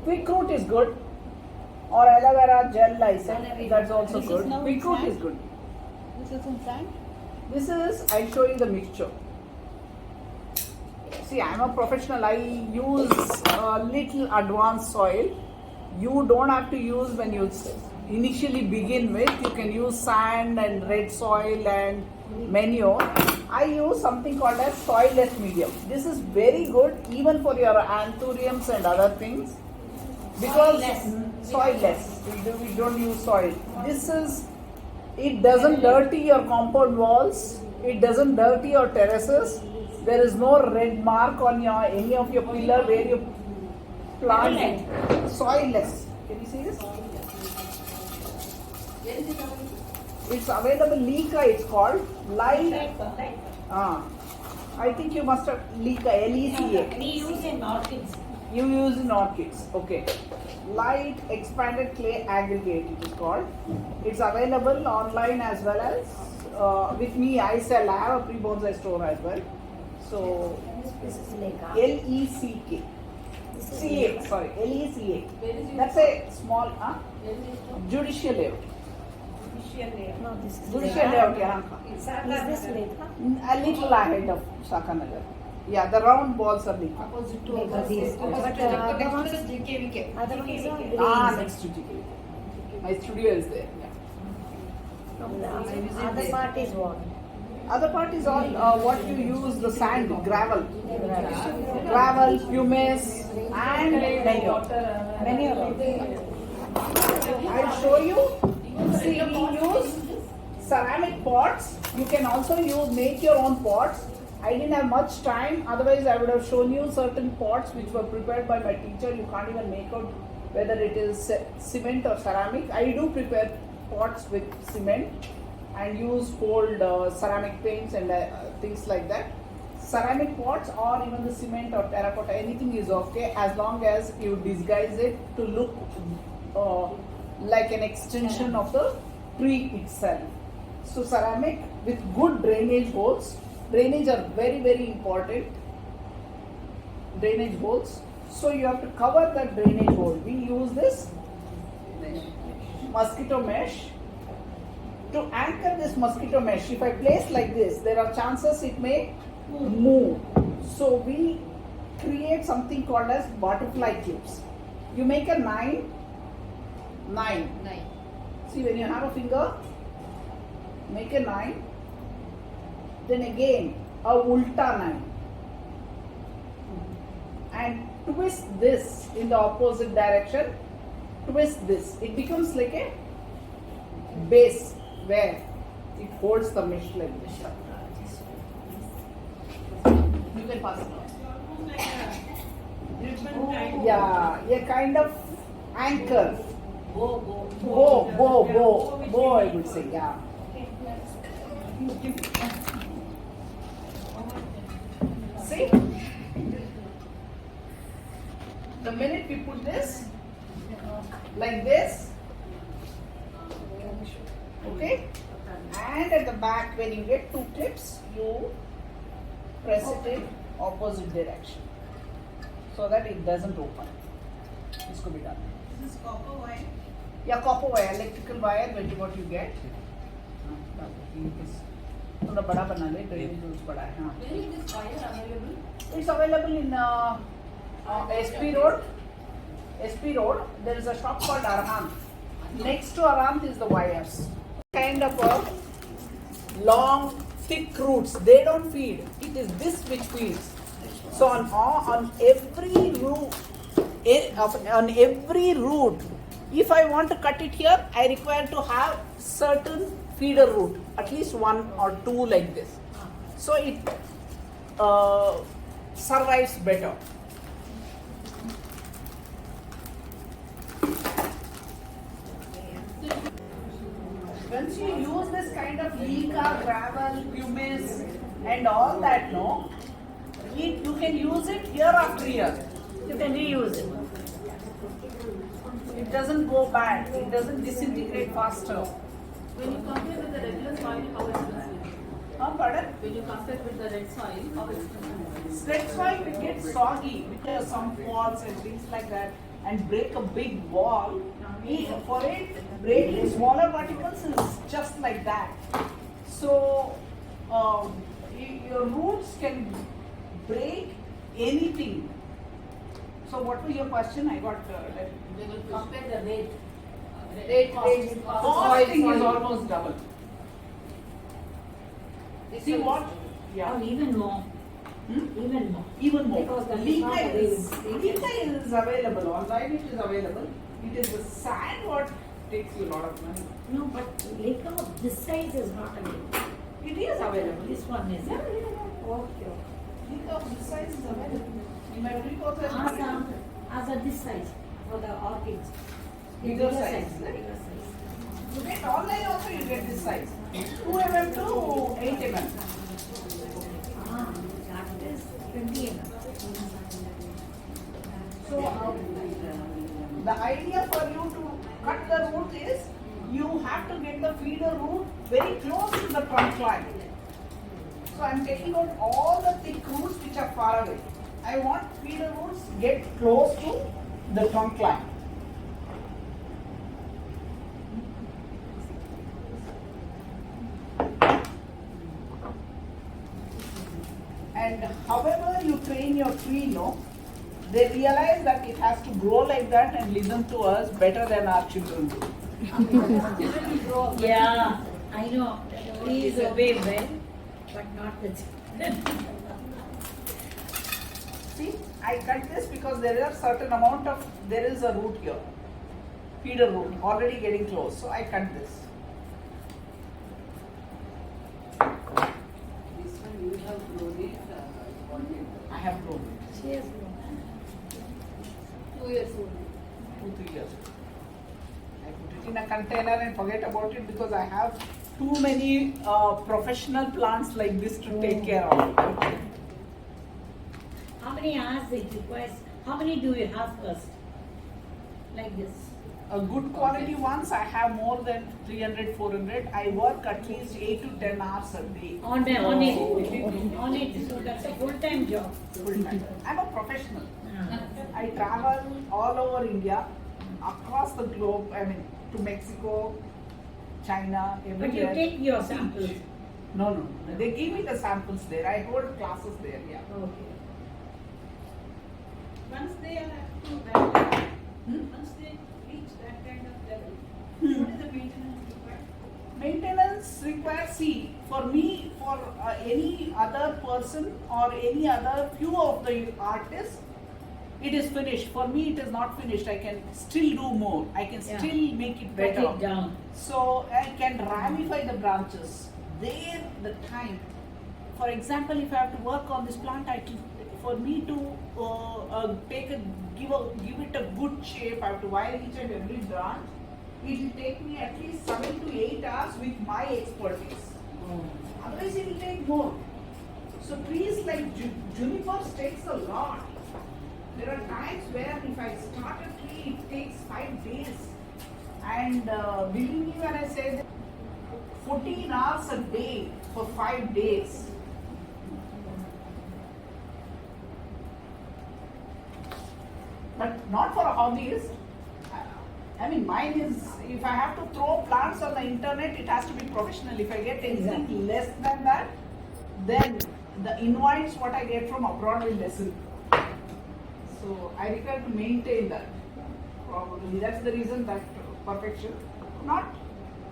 Quick root is good. Or aloe vera gel, I said, that's also This is good. now Quick root sand? is good. This is in sand. This is, I'll show you the mixture. See, I'm a professional. I use a little advanced soil. You don't have to use when you initially begin with. You can use sand and red soil and manure. I use something called as soilless medium. This is very good even for your anthuriums and other things. Because soilless. We don't use soil. This is, it doesn't dirty your compound walls. It doesn't dirty your terraces. There is no red mark on your any of your pillar where you plant it. Soilless. Can you see this? It's available. Lika, it's called light. I think you must have Lika, L-E-C-A. We use in orchids. You use in orchids. Okay. Light expanded clay aggregate, it is called. It's available online as well as with me. I sell. I have a pre-bonsai store as well. So This is Leka. L-E-C-K. C-A, sorry, L-E-C-A. Where is That's a small, judicial layout. No, this is Judicial layout, Yaranka. Is this Leka? A little ahead of Shakanagar. Yeah, the round balls are Lika. opposite to Leka, these. But other ones are green. Next to GK. My studio is there. Yeah. The other part is what? Other part is all what you use, the sand, gravel, pumice, and manure. I'll show you. See, we use ceramic pots. You can also make your own pots. I didn't have much time, otherwise I would have shown you certain pots which were prepared by my teacher. You can't even make out whether it is cement or ceramic. I do prepare pots with cement and use cold ceramic paints and things like that. Ceramic pots or even the cement or terracotta, anything is okay as long as you disguise it to look like an extension of the tree itself. So ceramic with good drainage holes. Drainage are very, very important. Drainage holes. So you have to cover the drainage hole. We use this mosquito mesh. To anchor this mosquito mesh, if I place like this, there are chances it may move. So we create something called as butterfly clips. You make a nine. See, when you have a finger, make a 9. Then again a ulta 9. And twist this in the opposite direction. Twist this. It becomes like a base where it holds the mesh like this. You can pass it on. Like a ribbon kind. Yeah, a kind of anchor. Go. Bow, I would say, yeah. See? The minute we put this, like this, okay? And at the back, when you get 2 clips, you press it in opposite direction so that it doesn't open. This could be done. This is copper wire. Yeah, copper wire, electrical wire, what you get. थोड़ा बड़ा बना ले, drainage holes बड़ा है. हाँ. Where is this wire available? It's available in SP Road. There is a shop called Arhant. Next to Arhant is the wires. Kind of a long, thick roots. They don't feed. It is this which feeds. So on every root, if I want to cut it here, I require to have certain feeder root, at least 1 or 2 like this. So it survives better. Once you use this kind of mica, gravel, pumice and all that, no, you can use it year after year. You can reuse it. It doesn't go bad. It doesn't disintegrate faster. When you compare with the regular soil, how expensive? Pardon? When you compare with the red soil, how expensive? Red soil will get soggy because some faults and things like that and break a big wall. For it, breaking smaller particles is just like that. So your roots can break anything. So what was your question? I got When you compare the rate, costing is almost double. See what? Or Yeah. even more. Even more. Even more. Because that is not Mica is available. Online it is available. It is the sand what takes you a lot of money. No, but lake of this size is not available. It is available. This one is. Okay. Mica of this size is available. In my brick also is available. As a this size for the orchids. Bigger size, right? Bigger size. You get online also you get this size. 2 mm to 8 mm. That is 20 mm. So the idea for you to cut the root is you have to get the feeder root very close to the trunk line. So I am taking out all the thick roots which are far away. I want feeder roots get close to the trunk line. And however you train your tree, no, they realize that it has to grow like that and listen to us better than our children do. Yeah, I know. Please obey well, but not the children. See, I cut this because there is a certain amount of, there is a root here, feeder root, already getting close. So I cut this. This one you have grown it, what it? I have grown it. She has grown. 2 years old. 2-3 years. I put it in a container and forget about it because I have too many professional plants like this to take care of. How many hours it requires? How many do you have first? Like this. A good quality ones, I have more than 300, 400. I work at least 8 to 10 hours a day. On it. So that's a full-time job. Full time. I'm a professional. I travel all over India, across the globe. I mean, to Mexico, China, everywhere. But you take your samples. No. They give me the samples there. I hold classes there. Yeah. Okay. Once they are up to that level, Hmm? once they reach that kind of level, what is the maintenance required? Maintenance requires, see, for me, for any other person or any other few of the artists, it is finished. For me, it is not finished. I can still do more. I can Yeah. still make it Break better. it down. So I can ramify the branches. There, the time. For example, if I have to work on this plant, for me to give it a good shape, I have to wire each and every branch. It will take me at least 7 to 8 hours with my expertise. Otherwise, it will take more. So trees like junipers takes a lot. There are times where if I start a tree, it takes 5 days. And believe me when I say that 14 hours a day for 5 days. But not for a hobbyist. I mean, mine is, if I have to throw plants on the internet, it has to be professional. If I get anything Exactly. less than that, then the invites what I get from abroad will lessen. So I require to maintain that. Probably that's the reason that perfection. Not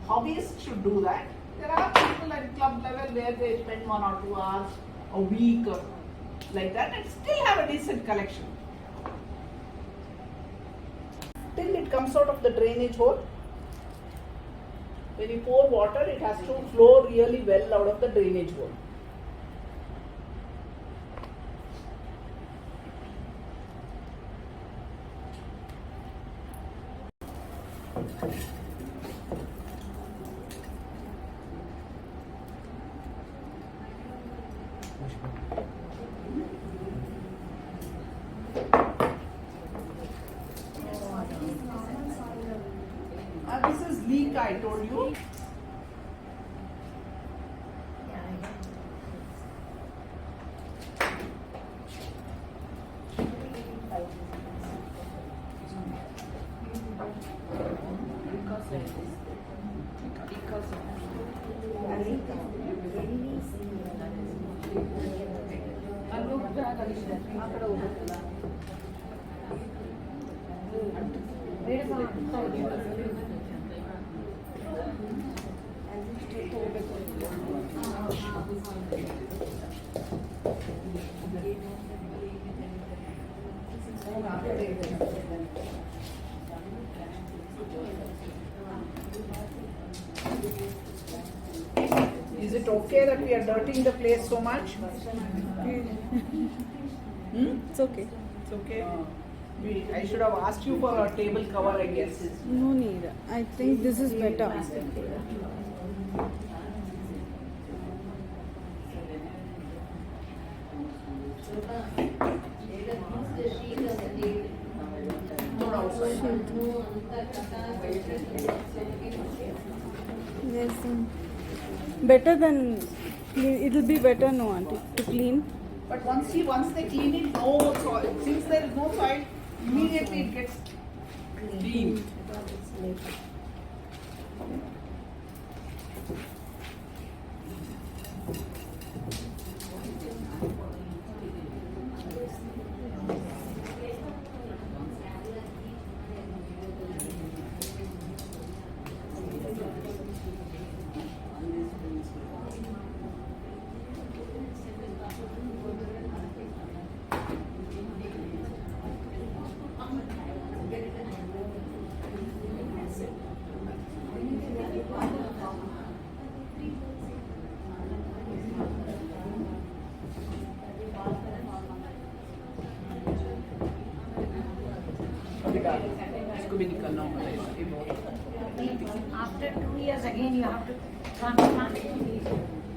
hobbyists should do that. There are people at club level where they spend 1 or 2 hours a week or like that and still have a decent collection. Till it comes out of the drainage hole. When you pour water, it has to flow really well out of the drainage hole. This is leek, I told you. Is it okay that we are dirtying the place so much? It's okay. It's okay. I should have asked you for a table cover, I guess. No need. I think this is better. More outside. Yes. Better than clean. It will be better, no, auntie, to clean. But once they clean it, no soil. Since there is no soil, immediately it gets clean. इसको भी निकालना होगा After 2 years again you have to transplant it.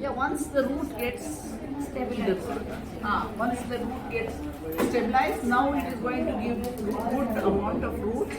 Yeah, once the root gets Stabilized. once the root gets stabilized, now it is going to give good amount of roots.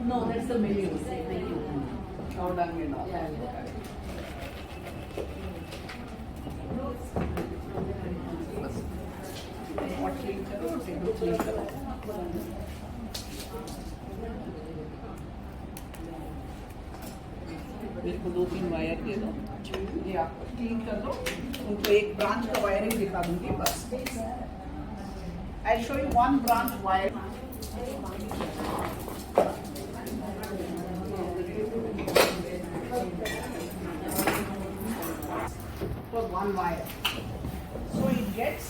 No, that's the menu. Powder and all. What clean करो, table clean करो. मेरे को 2-3 wire दे दो. ये आप clean कर दो. उनको एक ब्रांच का वायरिंग दिखा दूंगी बस. I'll show you one branch wire. For one wire. So it gets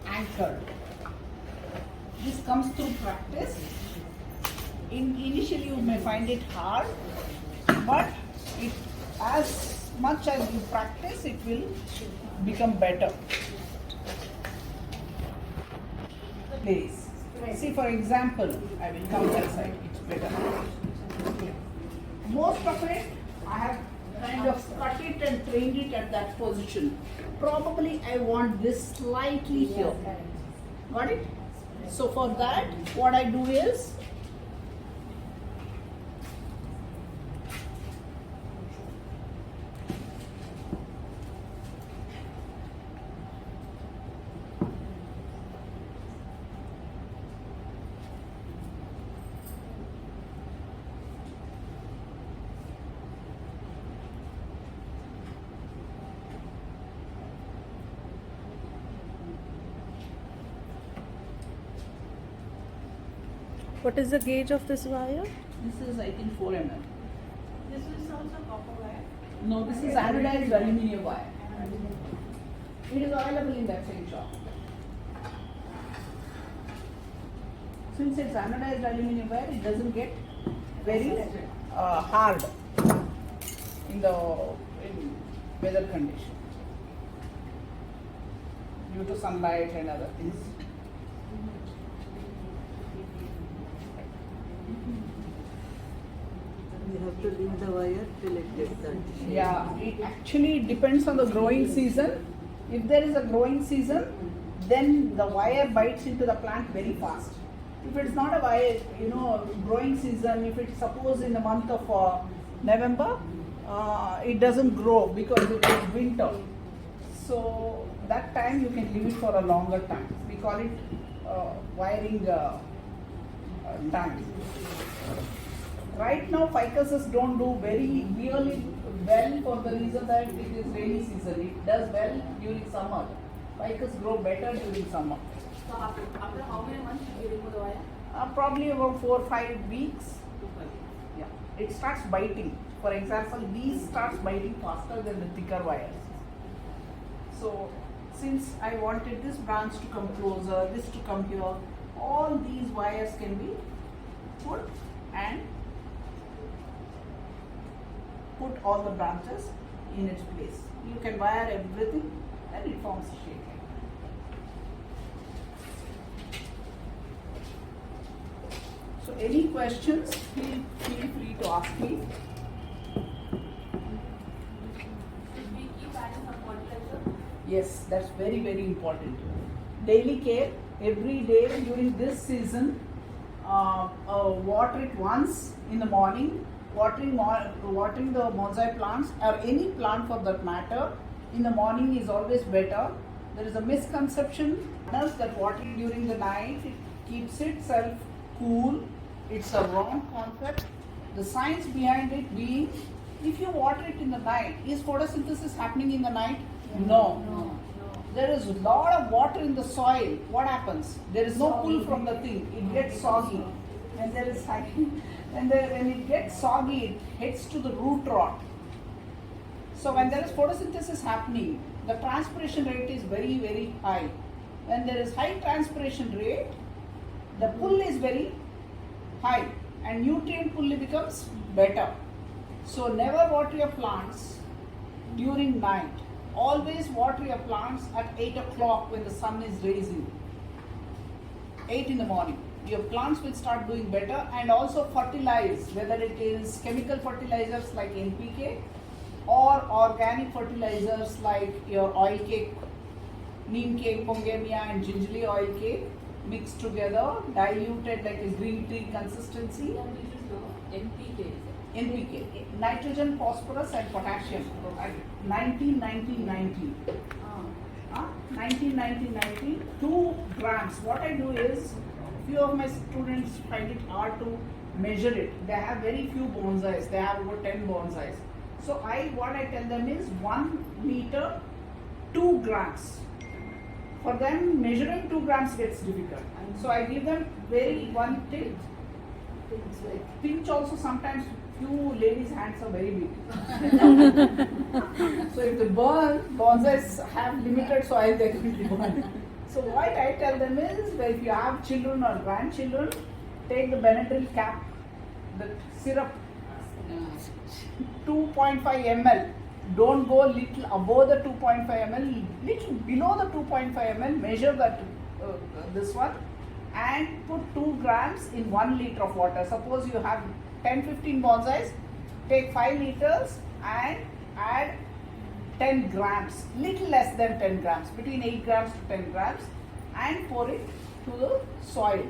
anchored. This comes through practice. Initially you may find it hard, but as much as you practice, it will become better. Please. See, for example, I will come that side, it's better. Most of it, I have kind of cut it and trained it at that position. Probably I want this slightly here. Got it? So for that, what I do is, What is the gauge of this wire? this is I think 4 mm. This is also copper wire. No, this is anodized aluminium wire. It is available in that same shop. Since it's anodized aluminium wire, it doesn't get very hard in weather condition due to sunlight and other things. You have to leave the wire till it gets done. Yeah, it actually depends on the growing season. If there is a growing season, then the wire bites into the plant very fast. If it's not a wire, growing season, if it's suppose in the month of November, it doesn't grow because it is winter. So that time you can leave it for a longer time. We call it wiring time. Right now, ficuses don't do very really well for the reason that it is rainy season. It does well during summer. Ficus grow better during summer. So after how many months you remove the wire? Probably about 4 or 5 weeks. Yeah, it starts biting. For example, these starts biting faster than the thicker wires. So, since I wanted this branch to come closer, this to come here, all these wires can be put and put all the branches in its place. You can wire everything and it forms a shape. So any questions, feel free to ask me. Should we keep adding some fertilizer? Yes, that's very, very important. Daily care, every day during this season, water it once in the morning. Watering the bonsai plants or any plant for that matter in the morning is always better. There is a misconception that watering during the night it keeps itself cool. It's a wrong concept. The science behind it being, if you water it in the night, is photosynthesis happening in the night? No. There is a lot of water in the soil. What happens? There is no pull from the thing. It gets soggy. And there is when it gets soggy, it heads to the root rot. So when there is photosynthesis happening, the transpiration rate is very, very high. When there is high transpiration rate, the pull is very high and nutrient pull becomes better. So never water your plants during night. Always water your plants at 8 o'clock when the sun is rising. 8 in the morning. Your plants will start doing better, and also fertilize, whether it is chemical fertilizers like NPK or organic fertilizers like your oil cake, neem cake, pongamia and gingerly oil cake, mixed together, diluted like a green tea consistency. NPK is it? NPK, nitrogen, phosphorus and potassium. 19-90-90. 19-90-90, 2 grams. What I do is, few of my students find it hard to measure it. They have very few bonsais. They have over 10 bonsais. So what I tell them is 1 meter, 2 grams. For them, measuring 2 grams gets difficult. So I give them one tip. Pinch also sometimes few ladies' hands are very big. So if the bonsais have limited soil, they can be burn. So what I tell them is, that if you have children or grandchildren, take the Benadryl cap, the syrup, 2.5 ml. Don't go little above the 2.5 ml, little below the 2.5 ml. Measure that this one, and put 2 grams in 1 liter of water. Suppose you have 10-15 bonsais, take 5 liters and add 10 grams, little less than 10 grams, between 8 grams to 10 grams, and pour it to the soil.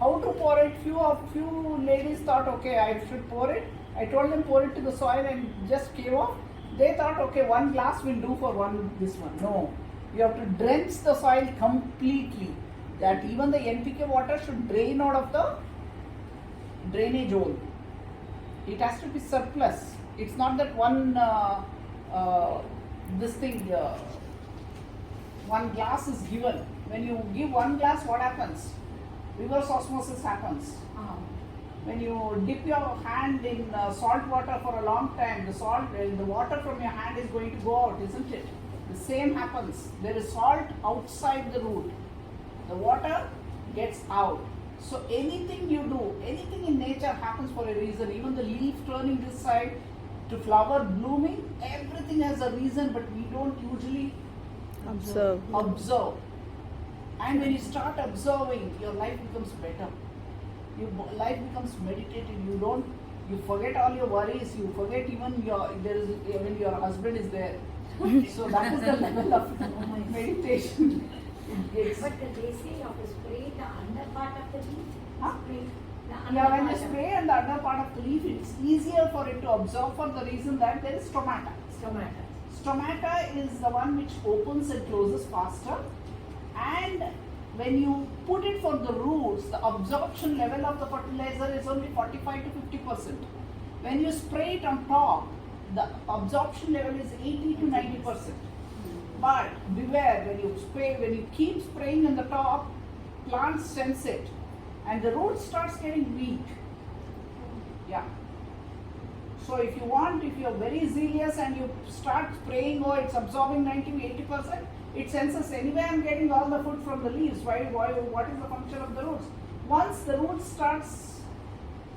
How to pour it? Few ladies thought, okay, I should pour it. I told them pour it to the soil and just came off. They thought, okay, 1 glass will do for this one. No, you have to drench the soil completely. That even the NPK water should drain out of the drainage hole. It has to be surplus. It's not that one glass is given. When you give 1 glass, what happens? Reverse osmosis happens. When you dip your hand in salt water for a long time, the water from your hand is going to go out, isn't it? The same happens. There is salt outside the root. The water gets out. So anything you do, anything in nature happens for a reason. Even the leaf turning this side to flower blooming, everything has a reason, but we don't usually observe. And when you start observing, your life becomes better. Your life becomes meditative. You forget all your worries. You forget even when your husband is there. So that is the level of meditation. But they say of the spray, the under part of the leaf. Huh? Spray, When you spray on the under part of the leaf, it's easier for it to absorb for the reason that there is stomata. Stomata is the one which opens and closes faster, and when you put it for the roots, the absorption level of the fertilizer is only 45 to 50%. When you spray it on top, the absorption level is 80 to 90%. But beware, when you keep spraying on the top, plants sense it and the root starts getting weak. Yeah. So if you're very zealous and you start spraying, it's absorbing 90-80%, it senses anyway I'm getting all the food from the leaves. What is the function of the roots? Once the root starts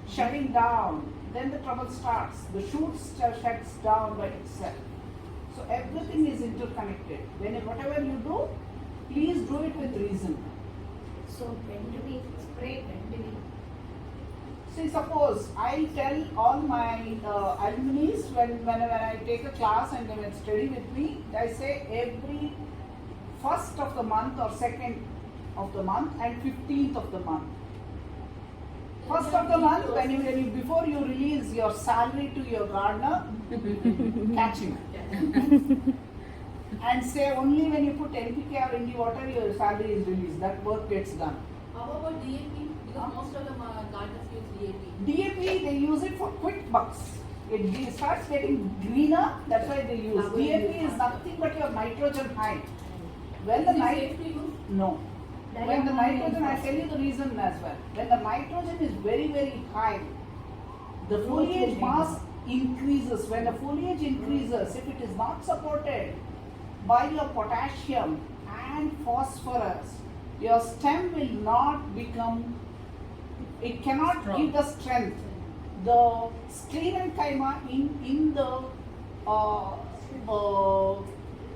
shutting down, then the trouble starts. The shoot shuts down by itself. So everything is interconnected. Whatever you do, please do it with reason. So when do we spray? When do we? See, suppose I tell all my alumni when I take a class and they will study with me, I say every 1st of the month or 2nd of the month and 15th of the month. 1st of the month, before you release your salary to your gardener, catch him. And say only when you put NPK or in the water, your salary is released. That work gets done. How about DAP? Because most of the gardeners use DAP. DAP, they use it for quick bucks. It starts getting greener, that's why they use. DAP is nothing but your nitrogen high. When the no. When the nitrogen, I tell you the reason as well. When the nitrogen is very, very high, the foliage mass increases. When the foliage increases, if it is not supported by your potassium and phosphorus, your stem will not become, it cannot give the strength. The sclerenchyma in the,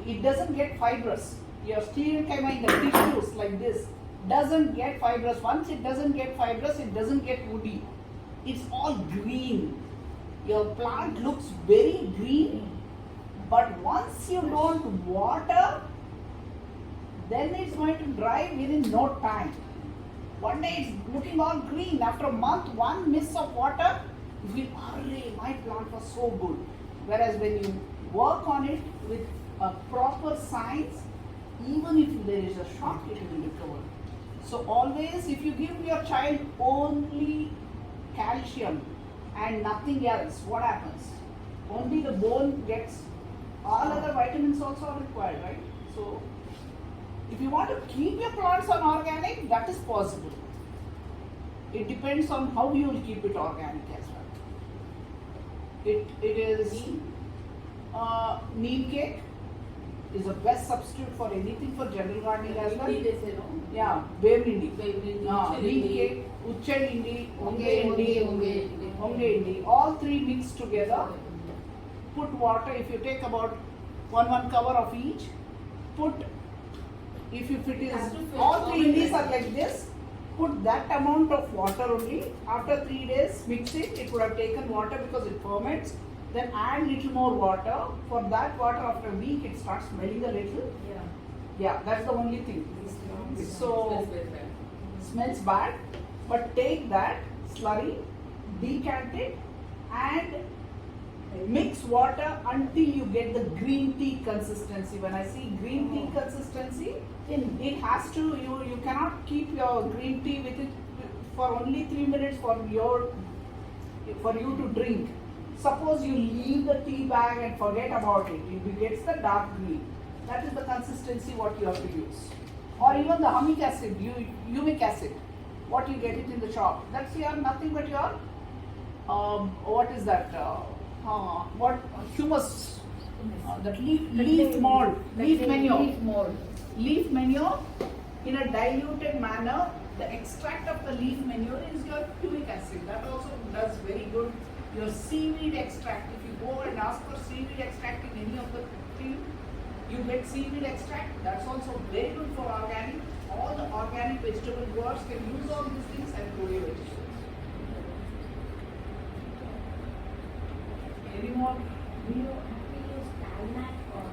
it doesn't get fibrous. Your sclerenchyma in the tissues like this doesn't get fibrous. Once it doesn't get fibrous, it doesn't get woody. It's all green. Your plant looks very green, but once you don't water, then it's going to dry within no time. One day it's looking all green. After a month, one miss of water, you feel, "Array, my plant was so good." Whereas when you work on it with a proper science, even if there is a shock, it will recover. So always, if you give your child only calcium and nothing else, what happens? Only the bone gets, all other vitamins also are required, right? So if you want to keep your plants on organic, that is possible. It depends on how you will keep it organic as well. It is neem cake is the best substitute for anything for general gardening as well. Yeah, Bevindi. Neem cake, Uchchadindi, Onge Indi. All three mixed together. Put water. If you take about one cover of each, put. If it is all three indies are like this, put that amount of water only. After 3 days, mix it. It would have taken water because it ferments. Then add little more water. For that water, after a week, it starts smelling a little. Yeah, that's the only thing. So smells bad, but take that slurry, decant it, and mix water until you get the green tea consistency. When I see green tea consistency, it has to, you cannot keep your green tea with it for only 3 minutes for you to drink. Suppose you leave the tea bag and forget about it, it gets the dark green. That is the consistency what you have to use. Or even the humic acid, humic acid, what you get it in the shop. That's your nothing but your, what is that? What humus? That leaf mold, leaf manure. Leaf manure in a diluted manner. The extract of the leaf manure is your humic acid. That also does very good. Your seaweed extract, if you go and ask for seaweed extract in any of the field, you get seaweed extract. That's also very good for organic. All the organic vegetable growers can use all these things and grow your vegetables. Any more? Do you use calmat or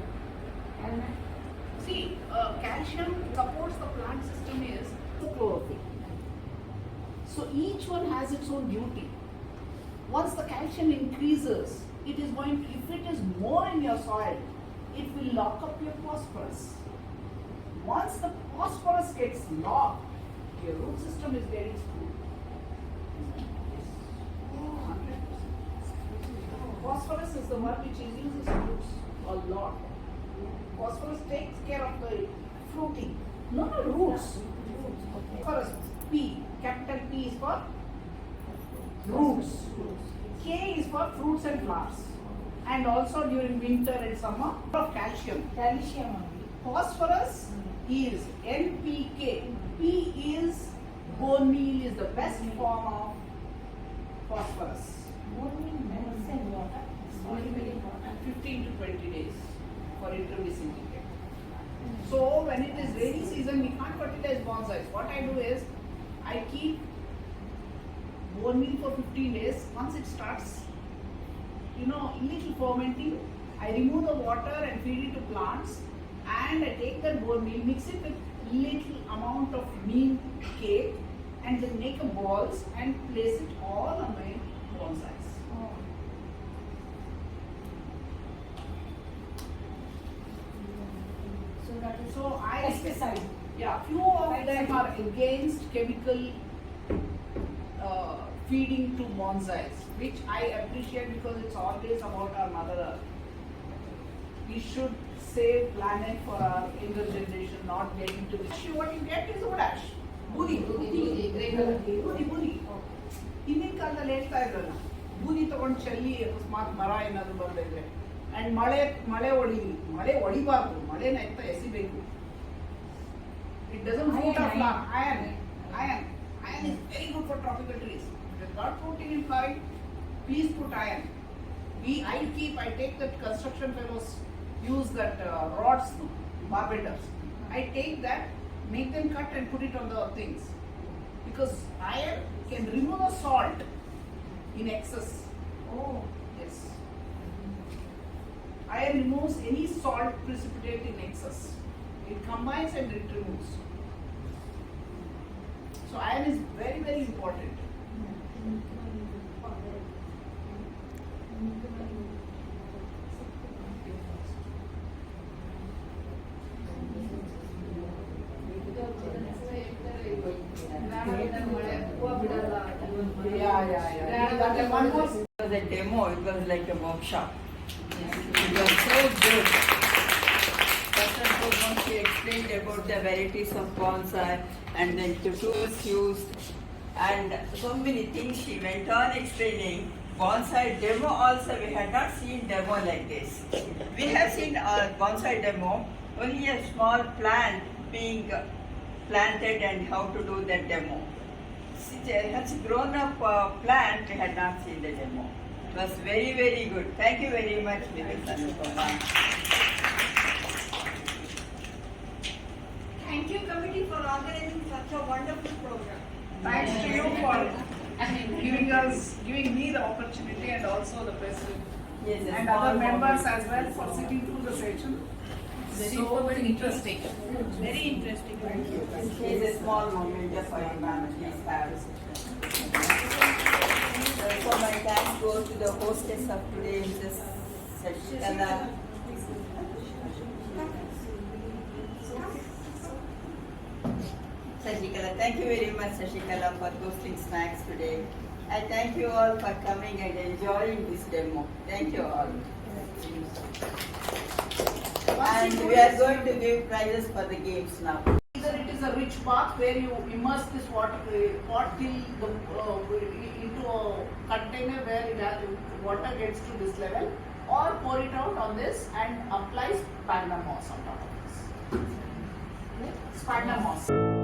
calmat? See, calcium supports the plant system is the chlorophyll. So each one has its own duty. Once the calcium increases, it is going to, if it is more in your soil, it will lock up your phosphorus. Once the phosphorus gets locked, your root system is getting screwed. Phosphorus is the one which uses roots a lot. Phosphorus takes care of the fruiting, not the roots. Phosphorus, P, capital P is for roots. K is for fruits and flowers. And also during winter and summer, of calcium. Calcium only. Phosphorus is NPK. P is bone meal, is the best form of phosphorus. Bone meal melts in water. Very, very important. 15 to 20 days for it to disintegrate. So when it is rainy season, we can't fertilize bonsais. What I do is, I keep bone meal for 15 days. Once it starts, little fermenting, I remove the water and feed it to plants, and I take that bone meal, mix it with little amount of neem cake, and then make a balls and place it all on my bonsais. So that is So pesticide. Yeah, few of them are against chemical feeding to bonsais, which I appreciate because it's always about our mother earth. We should save planet for our younger generation, not get into this. What you get is wood ash. Budi. ಹಿಂದಿನ ಕಾಲದಲ್ಲಿ ಹೇಳ್ತಾ ಇದ್ರಲ್ಲ, ಬೂದಿ ತಗೊಂಡು ಚೆಲ್ಲಿ ಅಕಸ್ಮಾತ್ ಮರ ಏನಾದ್ರು ಬರ್ದಿದ್ರೆ, ಅಂಡ್ ಮಳೆ ಹೊಡಿಬಾರ್ದು, ಮಳೆನ ಎತ್ತ ಎಸಿಬೇಕು. It doesn't fruit or flower. Iron is very good for tropical trees. If it is not protein in flowering, please put iron. I take that construction fellows use that rods, barbenders. I take that, make them cut and put it on the things. Because iron can remove the salt in excess. Oh. Yes. Iron removes any salt precipitate in excess. It combines and it removes. So iron is very, very important. Yeah. One more. It was a demo, it was like a workshop. It was so good. First of all, she explained about the varieties of bonsai and then the tools used and so many things she went on explaining. Bonsai demo also, we had not seen demo like this. We have seen a bonsai demo, only a small plant being planted and how to do the demo. Such a grown up plant, we had not seen the demo. It was very, very good. Thank you very much, Mrs. ANUPAMA. Thank you, committee, for organizing such a wonderful program. Thanks to you for giving me the opportunity and also the president Yes, a and small other members moment. as well for sitting through the session. Very So informative, interesting. Very interesting. It's a small moment for your family. Please have. So my thanks go to the hostess of today, Mrs. Shashikala. Shashikala, thank you very much, Shashikala, for hosting snacks today. I thank you all for coming and enjoying this demo. Thank you all. And we are going to give prizes for the games now. Either it is a rich bath where you immerse this pot till into a container where water gets to this level, or pour it out on this and apply sphagnum moss on top of this. Okay? Sphagnum moss.